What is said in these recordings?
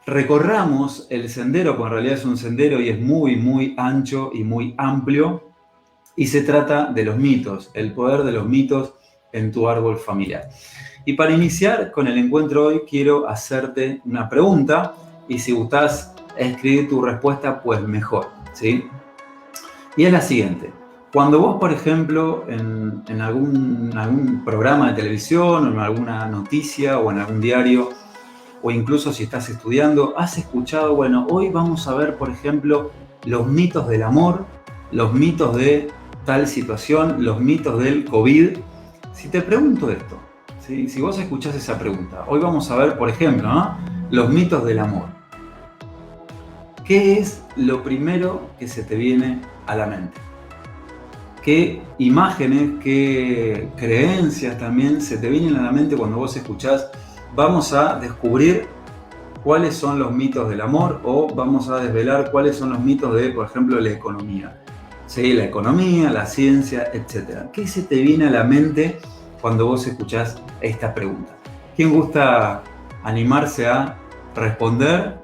recorramos el sendero, porque en realidad es un sendero y es muy, muy ancho y muy amplio, y se trata de los mitos, el poder de los mitos en tu árbol familiar. Y para iniciar con el encuentro hoy, quiero hacerte una pregunta, y si gustás escribir tu respuesta, pues mejor, ¿sí? Y es la siguiente. Cuando vos, por ejemplo, en algún programa de televisión, o en alguna noticia, o en algún diario, o incluso si estás estudiando, has escuchado, bueno, hoy vamos a ver, por ejemplo, los mitos del amor, los mitos de tal situación, los mitos del COVID. Si te pregunto esto, ¿sí? Si vos escuchás esa pregunta, hoy vamos a ver, por ejemplo, ¿no?, los mitos del amor. ¿Qué es lo primero que se te viene a la mente? ¿Qué imágenes, qué creencias también se te vienen a la mente cuando vos escuchás? Vamos a descubrir cuáles son los mitos del amor, o vamos a desvelar cuáles son los mitos de, por ejemplo, la economía. ¿Sí? La economía, la ciencia, etc. ¿Qué se te viene a la mente cuando vos escuchás esta pregunta? ¿Quién gusta animarse a responder?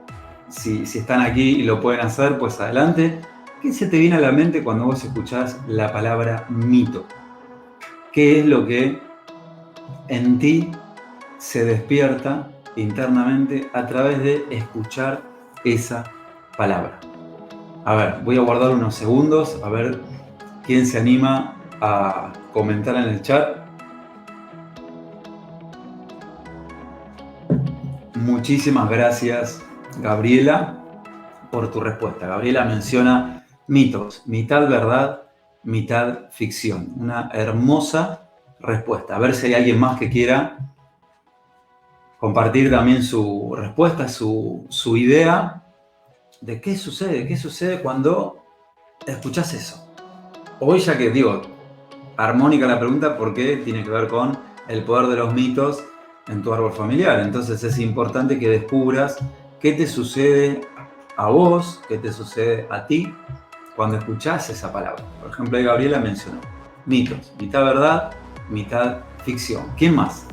Si están aquí y lo pueden hacer, pues adelante. ¿Qué se te viene a la mente cuando vos escuchás la palabra mito? ¿Qué es lo que en ti se despierta internamente a través de escuchar esa palabra? A ver, voy a guardar unos segundos, a ver quién se anima a comentar en el chat. Muchísimas gracias, Gabriela, por tu respuesta. Gabriela menciona mitos, mitad verdad, mitad ficción. Una hermosa respuesta. A ver si hay alguien más que quiera compartir también su respuesta, su idea de qué sucede cuando escuchás eso. Hoy, ya que digo, armónica la pregunta porque tiene que ver con el poder de los mitos en tu árbol familiar. Entonces es importante que descubras qué te sucede a vos, qué te sucede a ti cuando escuchás esa palabra. Por ejemplo, ahí Gabriela mencionó mitos, mitad verdad, mitad ficción. ¿Quién más?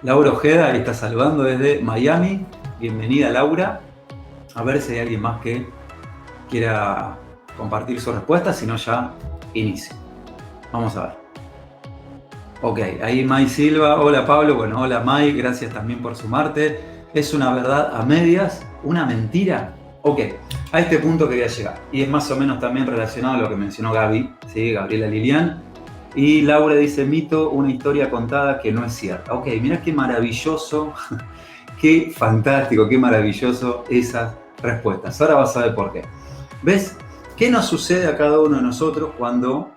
Laura Ojeda, ahí está saludando desde Miami. Bienvenida, Laura. A ver si hay alguien más que quiera compartir su respuesta, si no ya inicio. Vamos a ver. Ok, ahí May Silva. Hola Pablo, bueno, hola May, gracias también por sumarte. ¿Es una verdad a medias? ¿Una mentira? Ok, a este punto quería llegar. Y es más o menos también relacionado a lo que mencionó Gaby, ¿sí? Gabriela Lilian. Y Laura dice, mito, una historia contada que no es cierta. Ok, mirá qué maravilloso, qué fantástico, qué maravilloso esas respuestas. Ahora vas a ver por qué. ¿Ves? ¿Qué nos sucede a cada uno de nosotros cuando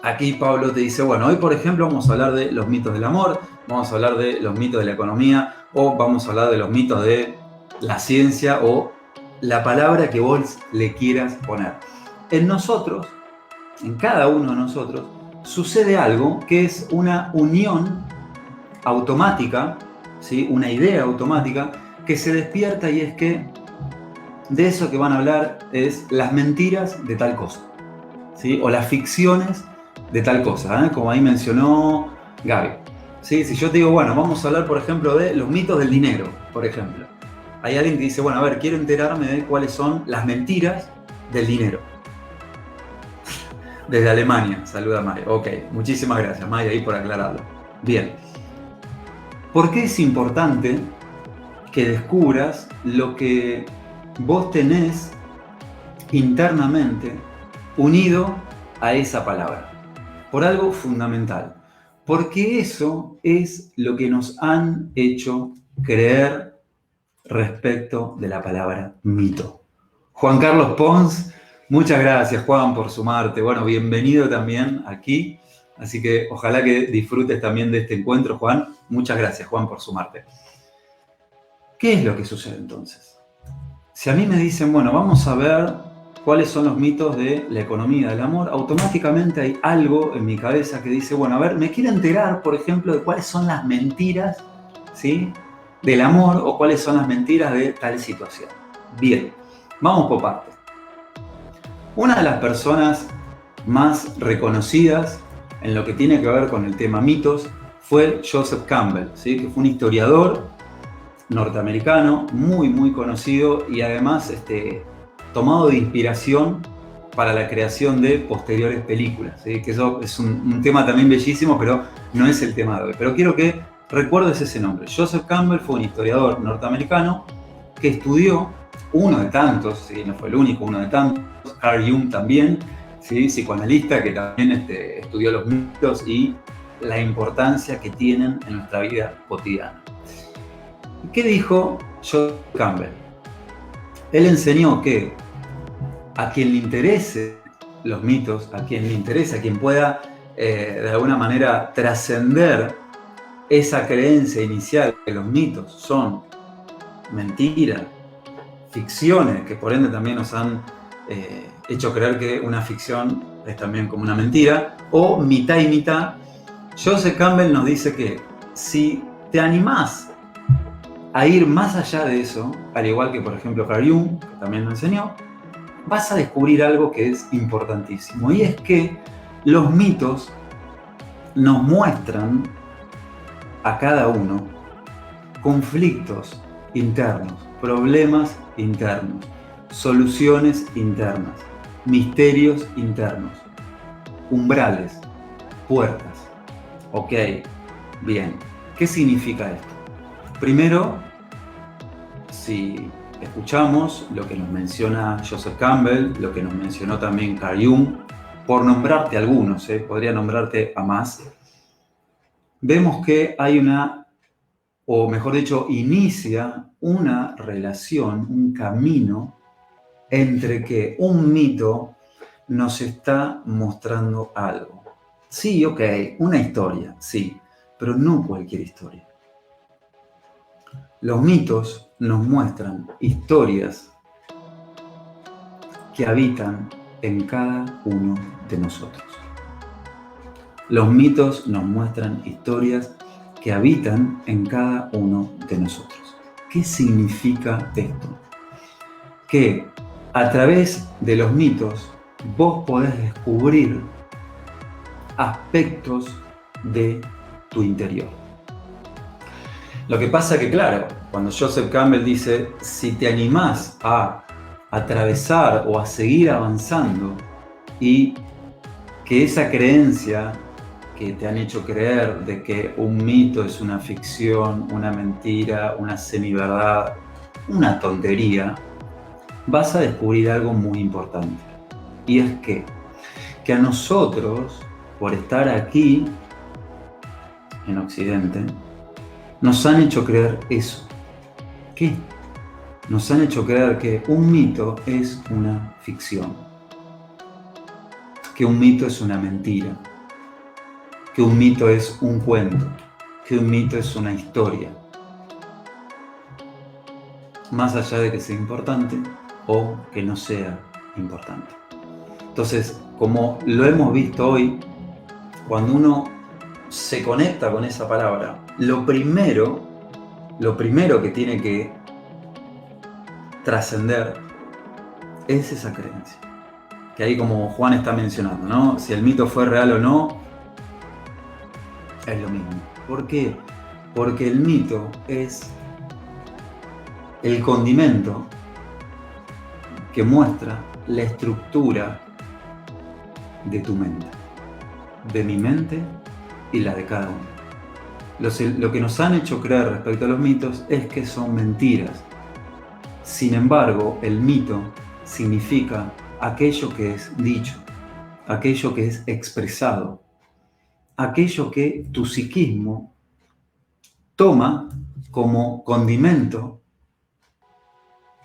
aquí Pablo te dice, bueno, hoy por ejemplo vamos a hablar de los mitos del amor, vamos a hablar de los mitos de la economía, o vamos a hablar de los mitos de la ciencia, o la palabra que vos le quieras poner? En nosotros, en cada uno de nosotros, sucede algo que es una unión automática, ¿sí? Una idea automática que se despierta, y es que de eso que van a hablar es las mentiras de tal cosa, ¿sí? O las ficciones de tal cosa, ¿eh? Como ahí mencionó Gaby. ¿Sí? Si yo te digo, bueno, vamos a hablar, por ejemplo, de los mitos del dinero, por ejemplo. Hay alguien que dice, bueno, a ver, quiero enterarme de cuáles son las mentiras del dinero. Desde Alemania, saluda Maya. Ok, muchísimas gracias, Maya, ahí por aclararlo. Bien. ¿Por qué es importante que descubras lo que vos tenés internamente unido a esa palabra? Por algo fundamental. Porque eso es lo que nos han hecho creer respecto de la palabra mito. Juan Carlos Pons, muchas gracias, Juan, por sumarte. Bueno, bienvenido también aquí. Así que ojalá que disfrutes también de este encuentro, Juan. Muchas gracias, Juan, por sumarte. ¿Qué es lo que sucede entonces? Si a mí me dicen, bueno, vamos a ver cuáles son los mitos de la economía del amor, automáticamente hay algo en mi cabeza que dice, bueno, a ver, me quiero enterar, por ejemplo, de cuáles son las mentiras, ¿sí?, del amor, o cuáles son las mentiras de tal situación. Bien, vamos por partes. Una de las personas más reconocidas en lo que tiene que ver con el tema mitos fue Joseph Campbell, ¿sí?, que fue un historiador norteamericano, muy conocido y además tomado de inspiración para la creación de posteriores películas, ¿sí? Que eso es un tema también bellísimo, pero no es el tema de hoy. Pero quiero que recuerdes ese nombre. Joseph Campbell fue un historiador norteamericano que estudió, uno de tantos, ¿sí? No fue el único, uno de tantos, Carl Jung también, ¿sí? Psicoanalista que también estudió los mitos y la importancia que tienen en nuestra vida cotidiana. ¿Qué dijo Joseph Campbell? Él enseñó que a quien le interese los mitos, a quien le interese, a quien pueda de alguna manera trascender esa creencia inicial que los mitos son mentiras, ficciones, que por ende también nos han hecho creer que una ficción es también como una mentira, o mitad y mitad. Joseph Campbell nos dice que si te animás a ir más allá de eso, al igual que por ejemplo Carl Jung, que también lo enseñó, vas a descubrir algo que es importantísimo, y es que los mitos nos muestran a cada uno conflictos internos, problemas internos, soluciones internas, misterios internos, umbrales, puertas. Ok, bien, ¿qué significa esto? Primero, si escuchamos lo que nos menciona Joseph Campbell, lo que nos mencionó también Carl Jung, por nombrarte algunos, podría nombrarte a más, vemos que hay una, o mejor dicho, inicia una relación, un camino entre que un mito nos está mostrando algo. Sí, ok, una historia, sí, pero no cualquier historia. Los mitos nos muestran historias que habitan en cada uno de nosotros. Los mitos nos muestran historias que habitan en cada uno de nosotros. ¿Qué significa esto? Que a través de los mitos vos podés descubrir aspectos de tu interior. Lo que pasa que, claro, cuando Joseph Campbell dice, si te animás a atravesar o a seguir avanzando y que esa creencia que te han hecho creer de que un mito es una ficción, una mentira, una semiverdad, una tontería, vas a descubrir algo muy importante. Y es que a nosotros, por estar aquí, en Occidente, nos han hecho creer eso. ¿Qué? Nos han hecho creer que un mito es una ficción, que un mito es una mentira, que un mito es un cuento, que un mito es una historia, más allá de que sea importante o que no sea importante. Entonces, como lo hemos visto hoy, cuando uno se conecta con esa palabra, lo primero que tiene que trascender es esa creencia. Que ahí, como Juan está mencionando, ¿no? Si el mito fue real o no, es lo mismo. ¿Por qué? Porque el mito es el condimento que muestra la estructura de tu mente, de mi mente y la de cada uno. Lo que nos han hecho creer respecto a los mitos es que son mentiras. Sin embargo, el mito significa aquello que es dicho, aquello que es expresado, aquello que tu psiquismo toma como condimento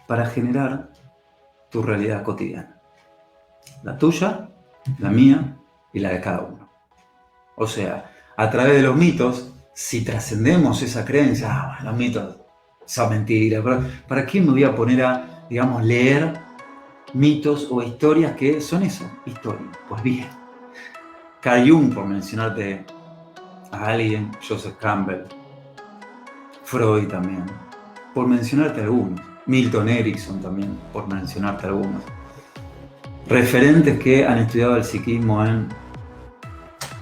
para generar tu realidad cotidiana. La tuya, la mía y la de cada uno. O sea, a través de los mitos, si trascendemos esa creencia, los mitos son mentiras, ¿para qué me voy a poner a, digamos, leer mitos o historias que son eso, historias? Pues bien, Carl Jung, por mencionarte a alguien, Joseph Campbell, Freud también, por mencionarte algunos, Milton Erickson también, por mencionarte algunos, referentes que han estudiado el psiquismo en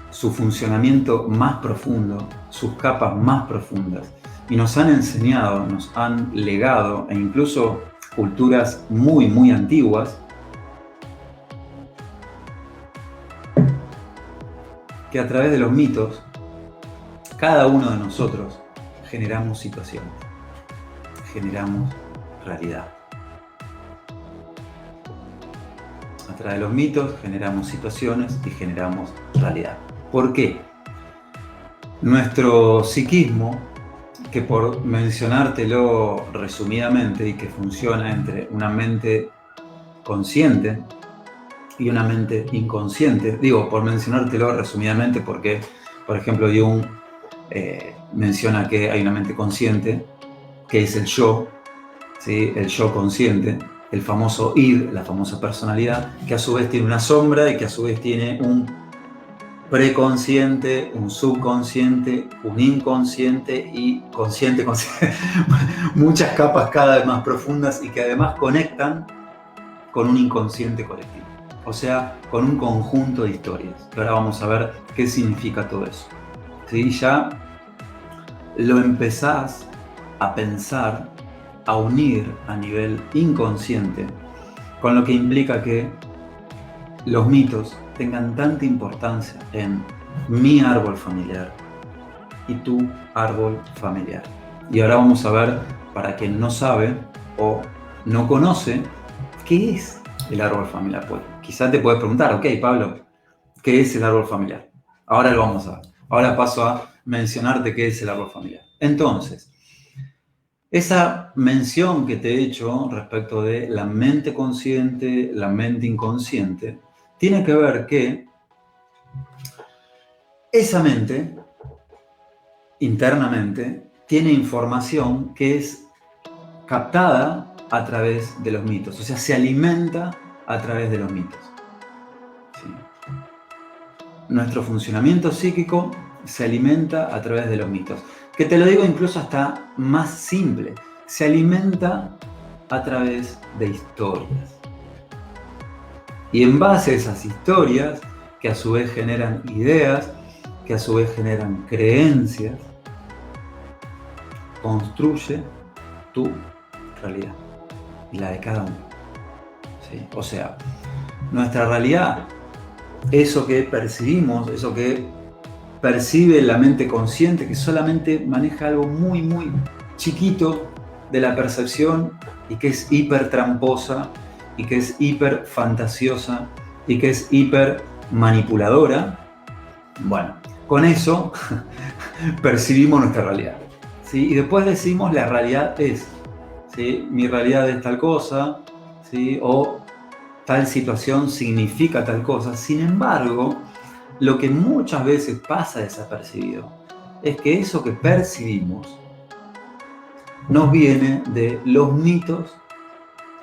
su funcionamiento más profundo, sus capas más profundas, y nos han enseñado, nos han legado, e incluso culturas muy, muy antiguas, que a través de los mitos, cada uno de nosotros generamos situaciones, generamos realidad. A través de los mitos generamos situaciones y generamos realidad. ¿Por qué? Nuestro psiquismo, que por mencionártelo resumidamente y que funciona entre una mente consciente y una mente inconsciente, digo por mencionártelo resumidamente porque, por ejemplo, Jung menciona que hay una mente consciente, que es el yo, ¿sí? El yo consciente, el famoso id, la famosa personalidad, que a su vez tiene una sombra y que a su vez tiene un preconsciente, un subconsciente, un inconsciente y consciente, muchas capas cada vez más profundas y que además conectan con un inconsciente colectivo, o sea, con un conjunto de historias. Y ahora vamos a ver qué significa todo eso. ¿Sí? Ya lo empezás a pensar, a unir a nivel inconsciente, con lo que implica que los mitos tengan tanta importancia en mi árbol familiar y tu árbol familiar. Y ahora vamos a ver, para quien no sabe o no conoce, ¿qué es el árbol familiar? Pues quizás te puedes preguntar, ok, Pablo, ¿qué es el árbol familiar? Ahora lo vamos a ver. Ahora paso a mencionarte qué es el árbol familiar. Entonces, esa mención que te he hecho respecto de la mente consciente, la mente inconsciente, tiene que ver que esa mente, internamente, tiene información que es captada a través de los mitos, o sea, se alimenta a través de los mitos. ¿Sí? Nuestro funcionamiento psíquico se alimenta a través de los mitos. Que te lo digo incluso hasta más simple, se alimenta a través de historias. Y en base a esas historias, que a su vez generan ideas, que a su vez generan creencias, construye tu realidad y la de cada uno. ¿Sí? O sea, nuestra realidad, eso que percibimos, eso que percibe la mente consciente, que solamente maneja algo muy, muy chiquito de la percepción y que es hiper tramposa y que es hiper fantasiosa y que es hiper manipuladora. Bueno, con eso percibimos nuestra realidad, ¿sí? Y después decimos la realidad es, ¿sí? Mi realidad es tal cosa, ¿sí? O tal situación significa tal cosa. Sin embargo, lo que muchas veces pasa desapercibido es que eso que percibimos nos viene de los mitos,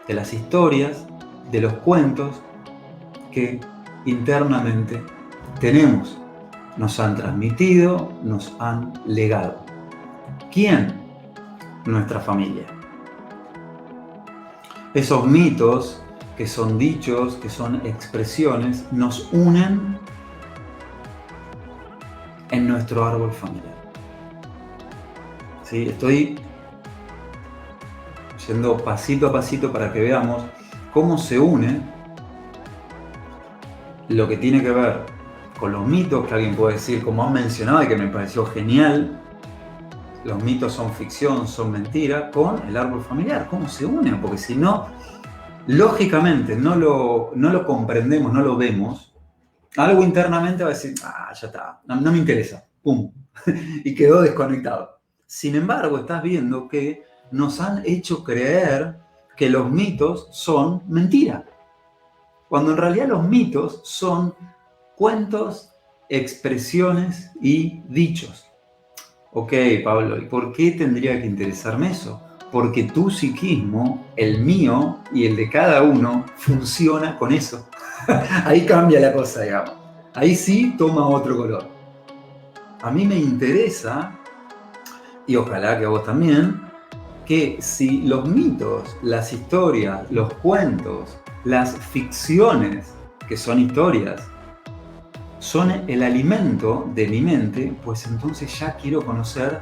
de las historias, de los cuentos que internamente tenemos. Nos han transmitido, nos han legado. ¿Quién? Nuestra familia. Esos mitos, que son dichos, que son expresiones, nos unen en nuestro árbol familiar. ¿Sí? Estoy yendo pasito a pasito para que veamos cómo se une lo que tiene que ver con los mitos, que alguien puede decir, como han mencionado y que me pareció genial, los mitos son ficción, son mentira, con el árbol familiar. ¿Cómo se unen? Porque si no, lógicamente no lo comprendemos, no lo vemos, algo internamente va a decir, ya está, no me interesa, pum, y quedó desconectado. Sin embargo, estás viendo que nos han hecho creer que los mitos son mentira, cuando en realidad los mitos son cuentos, expresiones y dichos. Ok, Pablo, ¿y por qué tendría que interesarme eso? Porque tu psiquismo, el mío y el de cada uno, funciona con eso. Ahí cambia la cosa, digamos. Ahí sí toma otro color. A mí me interesa, y ojalá que a vos también, que si los mitos, las historias, los cuentos, las ficciones, que son historias, son el alimento de mi mente, pues entonces ya quiero conocer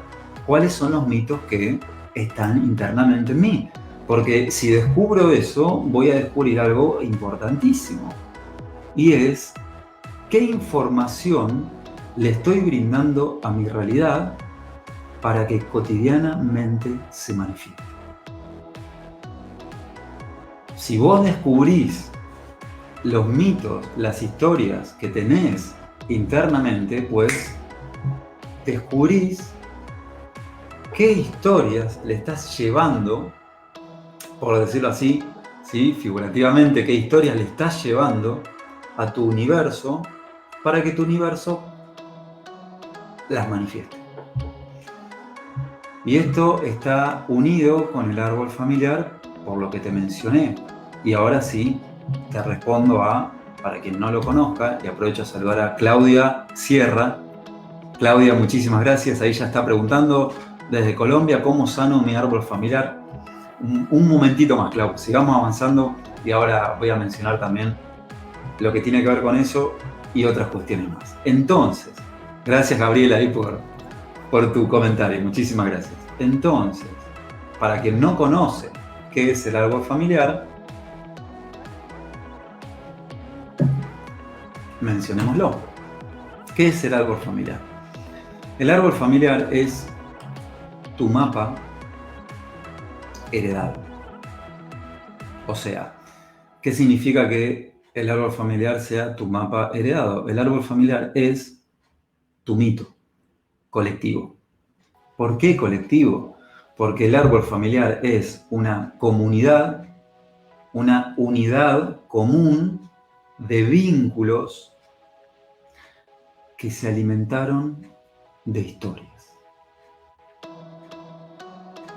cuáles son los mitos que están internamente en mí. Porque si descubro eso, voy a descubrir algo importantísimo. Y es, ¿qué información le estoy brindando a mi realidad para que cotidianamente se manifieste? Si vos descubrís los mitos, las historias que tenés internamente, pues descubrís qué historias le estás llevando, por decirlo así, ¿sí? Figurativamente, qué historias le estás llevando a tu universo para que tu universo las manifieste. Y esto está unido con el árbol familiar, por lo que te mencioné. Y ahora sí, te respondo para quien no lo conozca, y aprovecho a saludar a Claudia Sierra. Claudia, muchísimas gracias. Ahí ya está preguntando desde Colombia, ¿cómo sano mi árbol familiar? Un momentito más, Clau, sigamos avanzando y ahora voy a mencionar también lo que tiene que ver con eso y otras cuestiones más. Entonces, gracias Gabriela ahí por tu comentario, muchísimas gracias. Entonces, para quien no conoce qué es el árbol familiar, mencionémoslo. ¿Qué es el árbol familiar? El árbol familiar es tu mapa heredado. O sea, ¿qué significa que el árbol familiar sea tu mapa heredado? El árbol familiar es tu mito colectivo. ¿Por qué colectivo? Porque el árbol familiar es una comunidad, una unidad común de vínculos que se alimentaron de historias.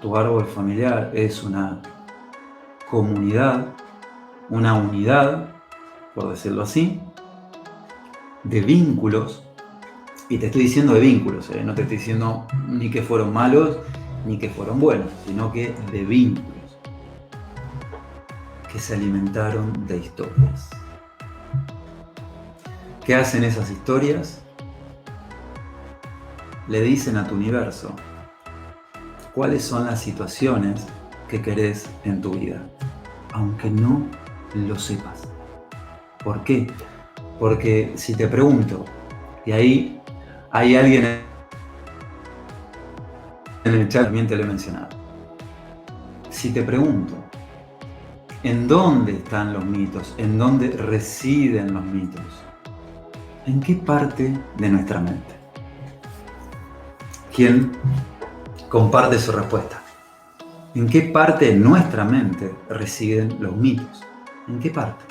Tu árbol familiar es una comunidad, una unidad, por decirlo así, de vínculos. Y te estoy diciendo de vínculos, no te estoy diciendo ni que fueron malos ni que fueron buenos, sino que de vínculos que se alimentaron de historias. ¿Qué hacen esas historias? Le dicen a tu universo cuáles son las situaciones que querés en tu vida, aunque no lo sepas. ¿Por qué? Porque si te pregunto, y ahí hay alguien en el chat, también te lo he mencionado. Si te pregunto, ¿en dónde están los mitos? ¿En dónde residen los mitos? ¿En qué parte de nuestra mente? ¿Quién comparte su respuesta? ¿En qué parte de nuestra mente residen los mitos? ¿En qué parte?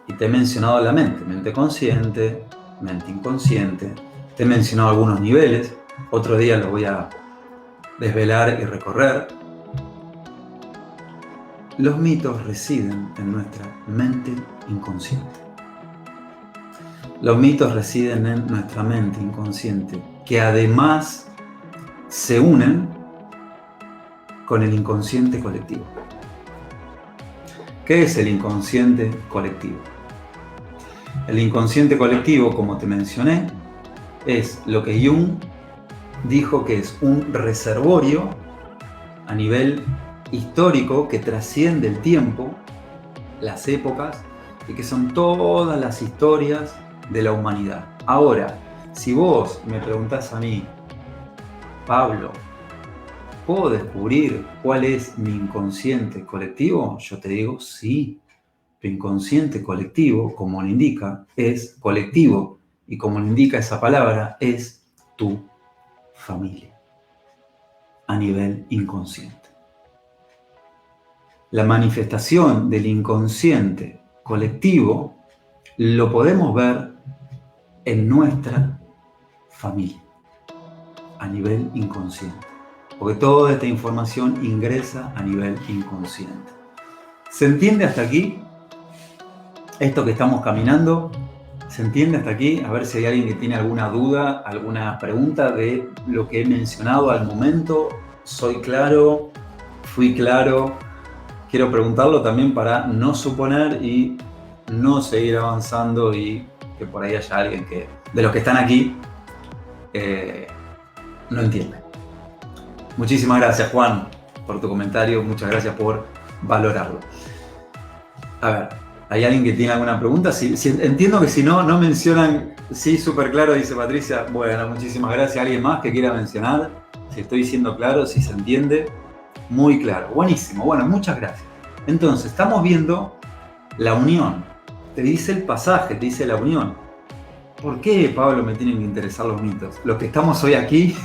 Y te he mencionado la mente consciente, mente inconsciente. Te he mencionado algunos niveles. Otro día los voy a desvelar y recorrer. Los mitos residen en nuestra mente inconsciente. Los mitos residen en nuestra mente inconsciente, que además se unen con el inconsciente colectivo. ¿Qué es el inconsciente colectivo? El inconsciente colectivo, como te mencioné, es lo que Jung dijo que es un reservorio a nivel histórico que trasciende el tiempo, las épocas, y que son todas las historias de la humanidad. Ahora, si vos me preguntás a mí, Pablo, ¿puedo descubrir cuál es mi inconsciente colectivo? Yo te digo, sí. Tu inconsciente colectivo, como lo indica, es colectivo. Y como lo indica esa palabra, es tu familia. A nivel inconsciente. La manifestación del inconsciente colectivo lo podemos ver en nuestra familia. A nivel inconsciente. Porque toda esta información ingresa a nivel inconsciente. ¿Se entiende hasta aquí? Esto que estamos caminando, ¿se entiende hasta aquí? A ver si hay alguien que tiene alguna duda, alguna pregunta de lo que he mencionado al momento. ¿Soy claro? ¿Fui claro? Quiero preguntarlo también para no suponer y no seguir avanzando y que por ahí haya alguien que, de los que están aquí, no entiende. Muchísimas gracias, Juan, por tu comentario. Muchas gracias por valorarlo. A ver, ¿hay alguien que tiene alguna pregunta? Entiendo que si no mencionan, sí, súper claro, dice Patricia. Bueno, muchísimas gracias. ¿Alguien más que quiera mencionar? Si estoy siendo claro, si se entiende. Muy claro. Buenísimo. Bueno, muchas gracias. Entonces, estamos viendo la unión. Te dice el pasaje, te dice la unión. ¿Por qué, Pablo, me tienen que interesar los mitos? Los que estamos hoy aquí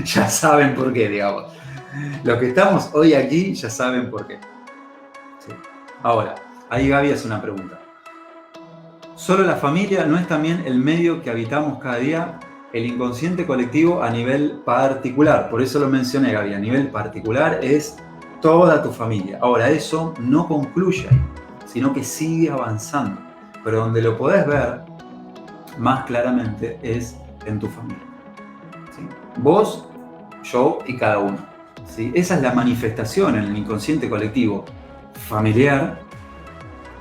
ya saben por qué, digamos. Los que estamos hoy aquí ya saben por qué. Sí. Ahora, ahí Gaby hace una pregunta. ¿Solo la familia no es también el medio que habitamos cada día? El inconsciente colectivo a nivel particular. Por eso lo mencioné, Gaby. A nivel particular es toda tu familia. Ahora, eso no concluye ahí, sino que sigue avanzando. Pero donde lo podés ver más claramente es en tu familia. ¿Sí? Vos, yo y cada uno. ¿Sí? Esa es la manifestación en el inconsciente colectivo familiar.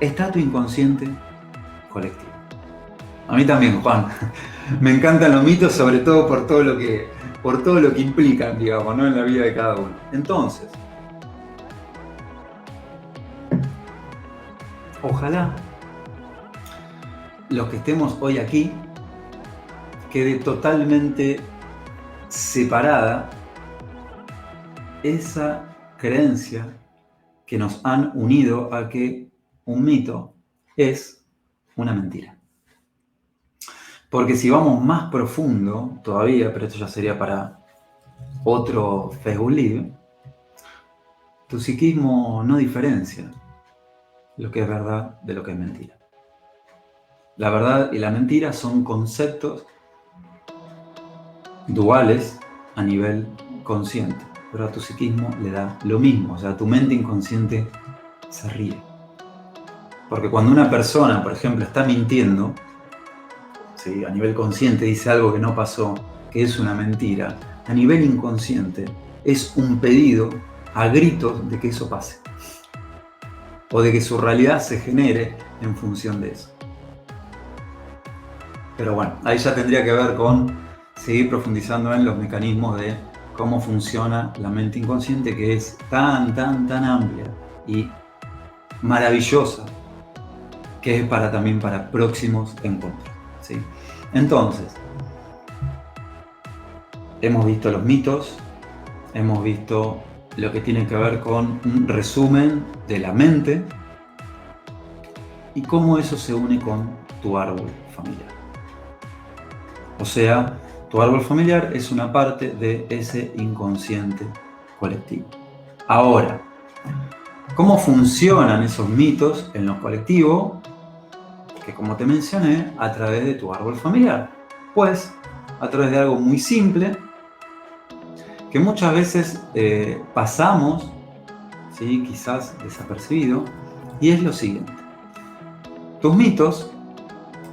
Está tu inconsciente colectivo. A mí también, Juan. Me encantan los mitos, sobre todo por todo lo que implican, digamos, ¿no? En la vida de cada uno. Entonces, ojalá los que estemos hoy aquí quede totalmente separada esa creencia que nos han unido a que un mito es una mentira. Porque si vamos más profundo todavía, pero esto ya sería para otro Facebook Live, tu psiquismo no diferencia lo que es verdad de lo que es mentira. La verdad y la mentira son conceptos duales a nivel consciente, pero a tu psiquismo le da lo mismo, o sea, tu mente inconsciente se ríe. Porque cuando una persona, por ejemplo, está mintiendo, ¿sí? A nivel consciente dice algo que no pasó, que es una mentira, a nivel inconsciente es un pedido a gritos de que eso pase, o de que su realidad se genere en función de eso. Pero bueno, ahí ya tendría que ver con seguir profundizando en los mecanismos de cómo funciona la mente inconsciente, que es tan amplia y maravillosa, que es también para próximos encuentros, ¿sí? Entonces, hemos visto los mitos, hemos visto lo que tiene que ver con un resumen de la mente y cómo eso se une con tu árbol familiar. O sea, tu árbol familiar es una parte de ese inconsciente colectivo. Ahora, ¿cómo funcionan esos mitos en lo colectivo? Que como te mencioné, a través de tu árbol familiar. Pues, a través de algo muy simple, que muchas veces pasamos, ¿sí? Quizás desapercibido, y es lo siguiente. Tus mitos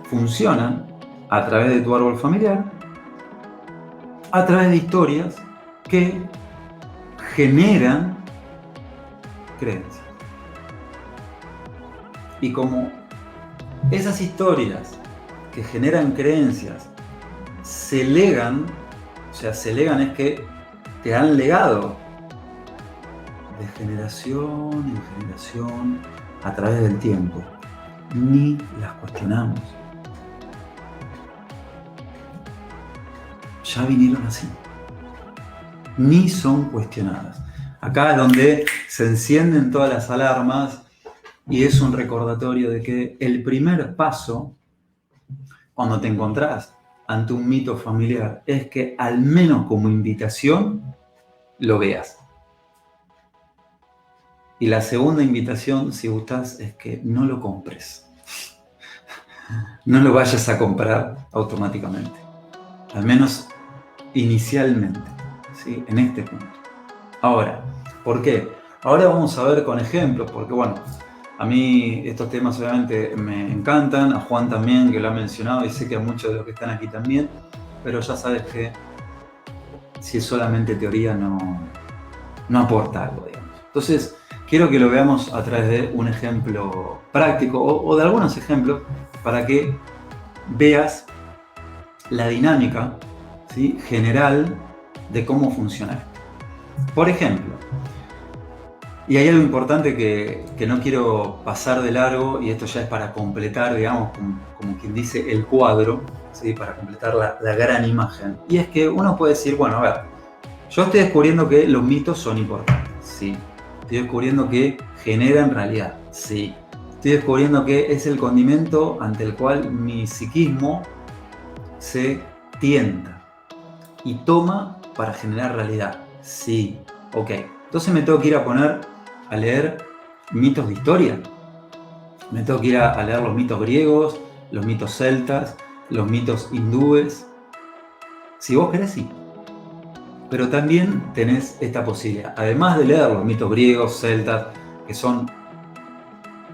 funcionan a través de tu árbol familiar, a través de historias que generan creencias. Y como esas historias que generan creencias se legan, o sea, se legan es que te han legado de generación en generación a través del tiempo. Ni las cuestionamos. Ya vinieron así. Ni son cuestionadas. Acá es donde se encienden todas las alarmas y es un recordatorio de que el primer paso, cuando te encontrás ante un mito familiar, es que al menos como invitación lo veas. Y la segunda invitación, si gustás, es que no lo compres. No lo vayas a comprar automáticamente. Al menos inicialmente, ¿sí? En este punto. Ahora, ¿por qué? Ahora vamos a ver con ejemplos, porque bueno, a mí estos temas obviamente me encantan, a Juan también, que lo ha mencionado, y sé que a muchos de los que están aquí también, pero ya sabes que si es solamente teoría no aporta algo, digamos. Entonces, quiero que lo veamos a través de un ejemplo práctico o de algunos ejemplos para que veas la dinámica, ¿sí? General de cómo funciona esto. Por ejemplo, y hay algo importante que no quiero pasar de largo, y esto ya es para completar, digamos, como quien dice, el cuadro, ¿sí? Para completar la gran imagen. Y es que uno puede decir, bueno, a ver, yo estoy descubriendo que los mitos son importantes, sí. Estoy descubriendo que generan realidad, sí. Estoy descubriendo que es el condimento ante el cual mi psiquismo se tienta y toma para generar realidad, sí. Ok, entonces me tengo que ir a poner a leer mitos de historia. Me tengo que ir a leer los mitos griegos, los mitos celtas, los mitos hindúes. Si vos querés, sí. Pero también tenés esta posibilidad. Además de leer los mitos griegos, celtas, que son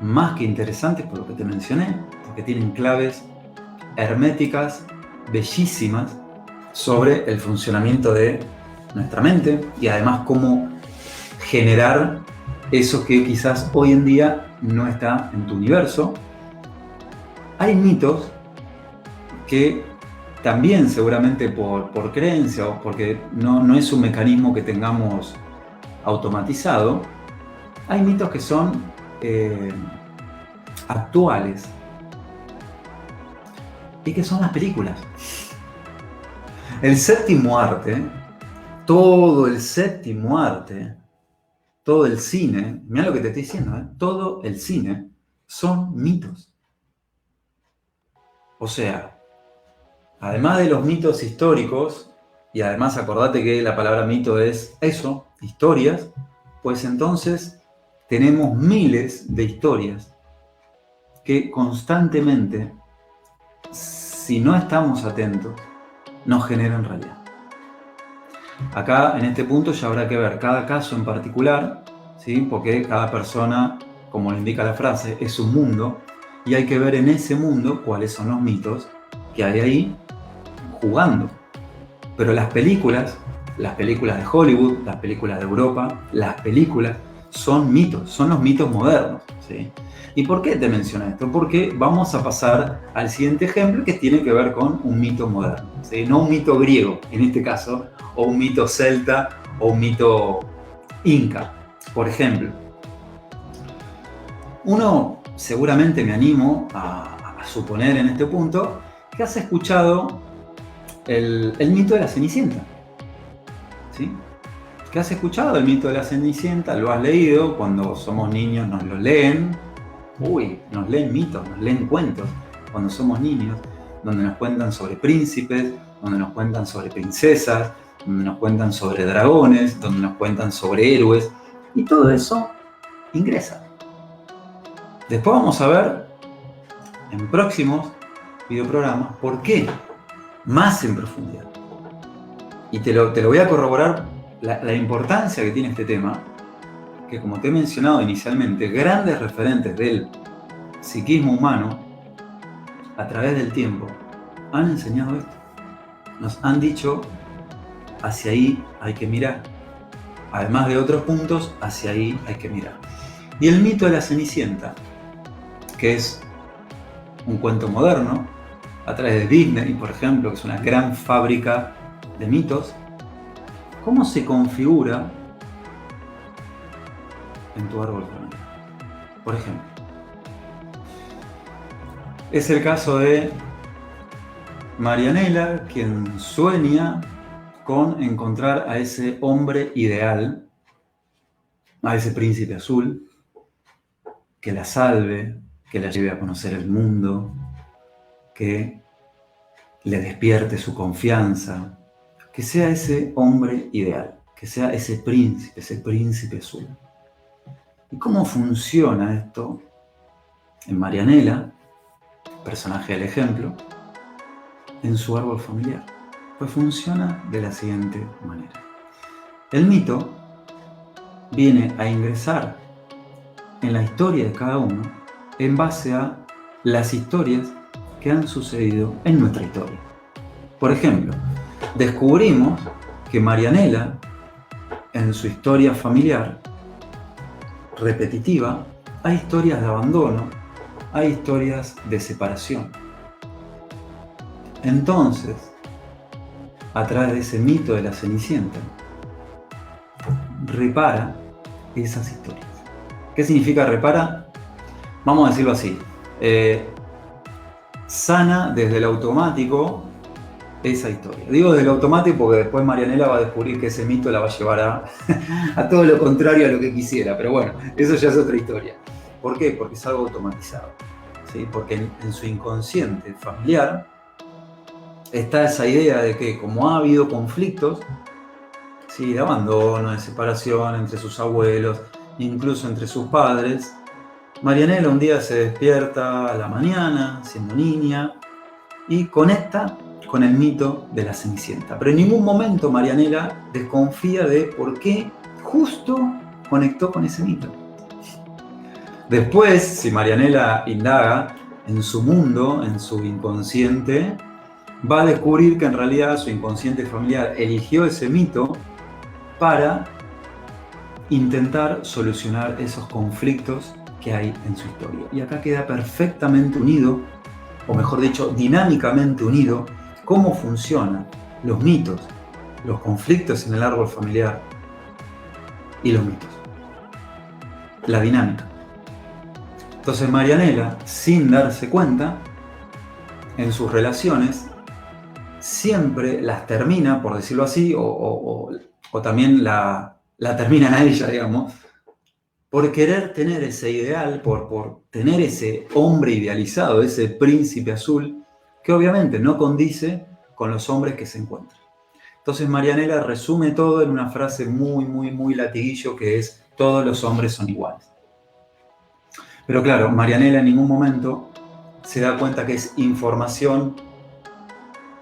más que interesantes por lo que te mencioné, porque tienen claves herméticas, bellísimas, sobre el funcionamiento de nuestra mente y además cómo generar eso que quizás hoy en día no está en tu universo. Hay mitos que también seguramente por creencia o porque no es un mecanismo que tengamos automatizado, hay mitos que son actuales y que son las películas. El séptimo arte, todo el séptimo arte, todo el cine, mira lo que te estoy diciendo, todo el cine son mitos. O sea, además de los mitos históricos, y además acordate que la palabra mito es eso, historias, pues entonces tenemos miles de historias que constantemente, si no estamos atentos, nos generan realidad. Acá, en este punto, ya habrá que ver cada caso en particular, ¿sí? Porque cada persona, como lo indica la frase, es un mundo, y hay que ver en ese mundo cuáles son los mitos que hay ahí jugando. Pero las películas de Hollywood, las películas de Europa, las películas son mitos, son los mitos modernos, ¿sí? ¿Y por qué te menciono esto? Porque vamos a pasar al siguiente ejemplo que tiene que ver con un mito moderno, ¿sí? No un mito griego, en este caso, o un mito celta, o un mito inca, por ejemplo. Uno, seguramente me animo a suponer en este punto, que has escuchado el mito de la Cenicienta, ¿sí? ¿Que has escuchado el mito de la Cenicienta? ¿Lo has leído? Cuando somos niños nos lo leen. Nos leen mitos, nos leen cuentos cuando somos niños, donde nos cuentan sobre príncipes, donde nos cuentan sobre princesas, donde nos cuentan sobre dragones, donde nos cuentan sobre héroes, y todo eso ingresa. Después vamos a ver en próximos videoprogramas por qué, más en profundidad. Y te lo voy a corroborar la importancia que tiene este tema, que como te he mencionado inicialmente, grandes referentes del psiquismo humano a través del tiempo han enseñado esto. Nos han dicho, hacia ahí hay que mirar. Además de otros puntos, hacia ahí hay que mirar. Y el mito de la Cenicienta, que es un cuento moderno, a través de Disney, por ejemplo, que es una gran fábrica de mitos, ¿cómo se configura en tu árbol familiar? Por ejemplo, es el caso de Marianela, quien sueña con encontrar a ese hombre ideal, a ese príncipe azul, que la salve, que la lleve a conocer el mundo, que le despierte su confianza, que sea ese hombre ideal, que sea ese príncipe azul. ¿Y cómo funciona esto en Marianela, personaje del ejemplo, en su árbol familiar? Pues funciona de la siguiente manera. El mito viene a ingresar en la historia de cada uno en base a las historias que han sucedido en nuestra historia. Por ejemplo, descubrimos que Marianela, en su historia familiar repetitiva, hay historias de abandono, hay historias de separación. Entonces, a través de ese mito de la Cenicienta, repara esas historias. ¿Qué significa repara? Vamos a decirlo así. Sana desde el automático esa historia. Digo desde el automático porque después Marianela va a descubrir que ese mito la va a llevar a todo lo contrario a lo que quisiera. Pero bueno, eso ya es otra historia. ¿Por qué? Porque es algo automatizado. ¿Sí? Porque en su inconsciente familiar está esa idea de que como ha habido conflictos, ¿sí? De abandono, de separación entre sus abuelos, incluso entre sus padres, Marianela un día se despierta a la mañana, siendo niña, y conecta con el mito de la Cenicienta. Pero en ningún momento Marianela desconfía de por qué justo conectó con ese mito. Después, si Marianela indaga en su mundo, en su inconsciente, va a descubrir que en realidad su inconsciente familiar eligió ese mito para intentar solucionar esos conflictos que hay en su historia. Y acá queda perfectamente unido, o mejor dicho, dinámicamente unido, cómo funcionan los mitos, los conflictos en el árbol familiar y los mitos. La dinámica. Entonces Marianela, sin darse cuenta, en sus relaciones, siempre las termina, por decirlo así, o también la terminan a ella, digamos, por querer tener ese ideal, por tener ese hombre idealizado, ese príncipe azul, que obviamente no condice con los hombres que se encuentran. Entonces Marianela resume todo en una frase muy latiguillo, que es: todos los hombres son iguales. Pero claro, Marianela en ningún momento se da cuenta que es información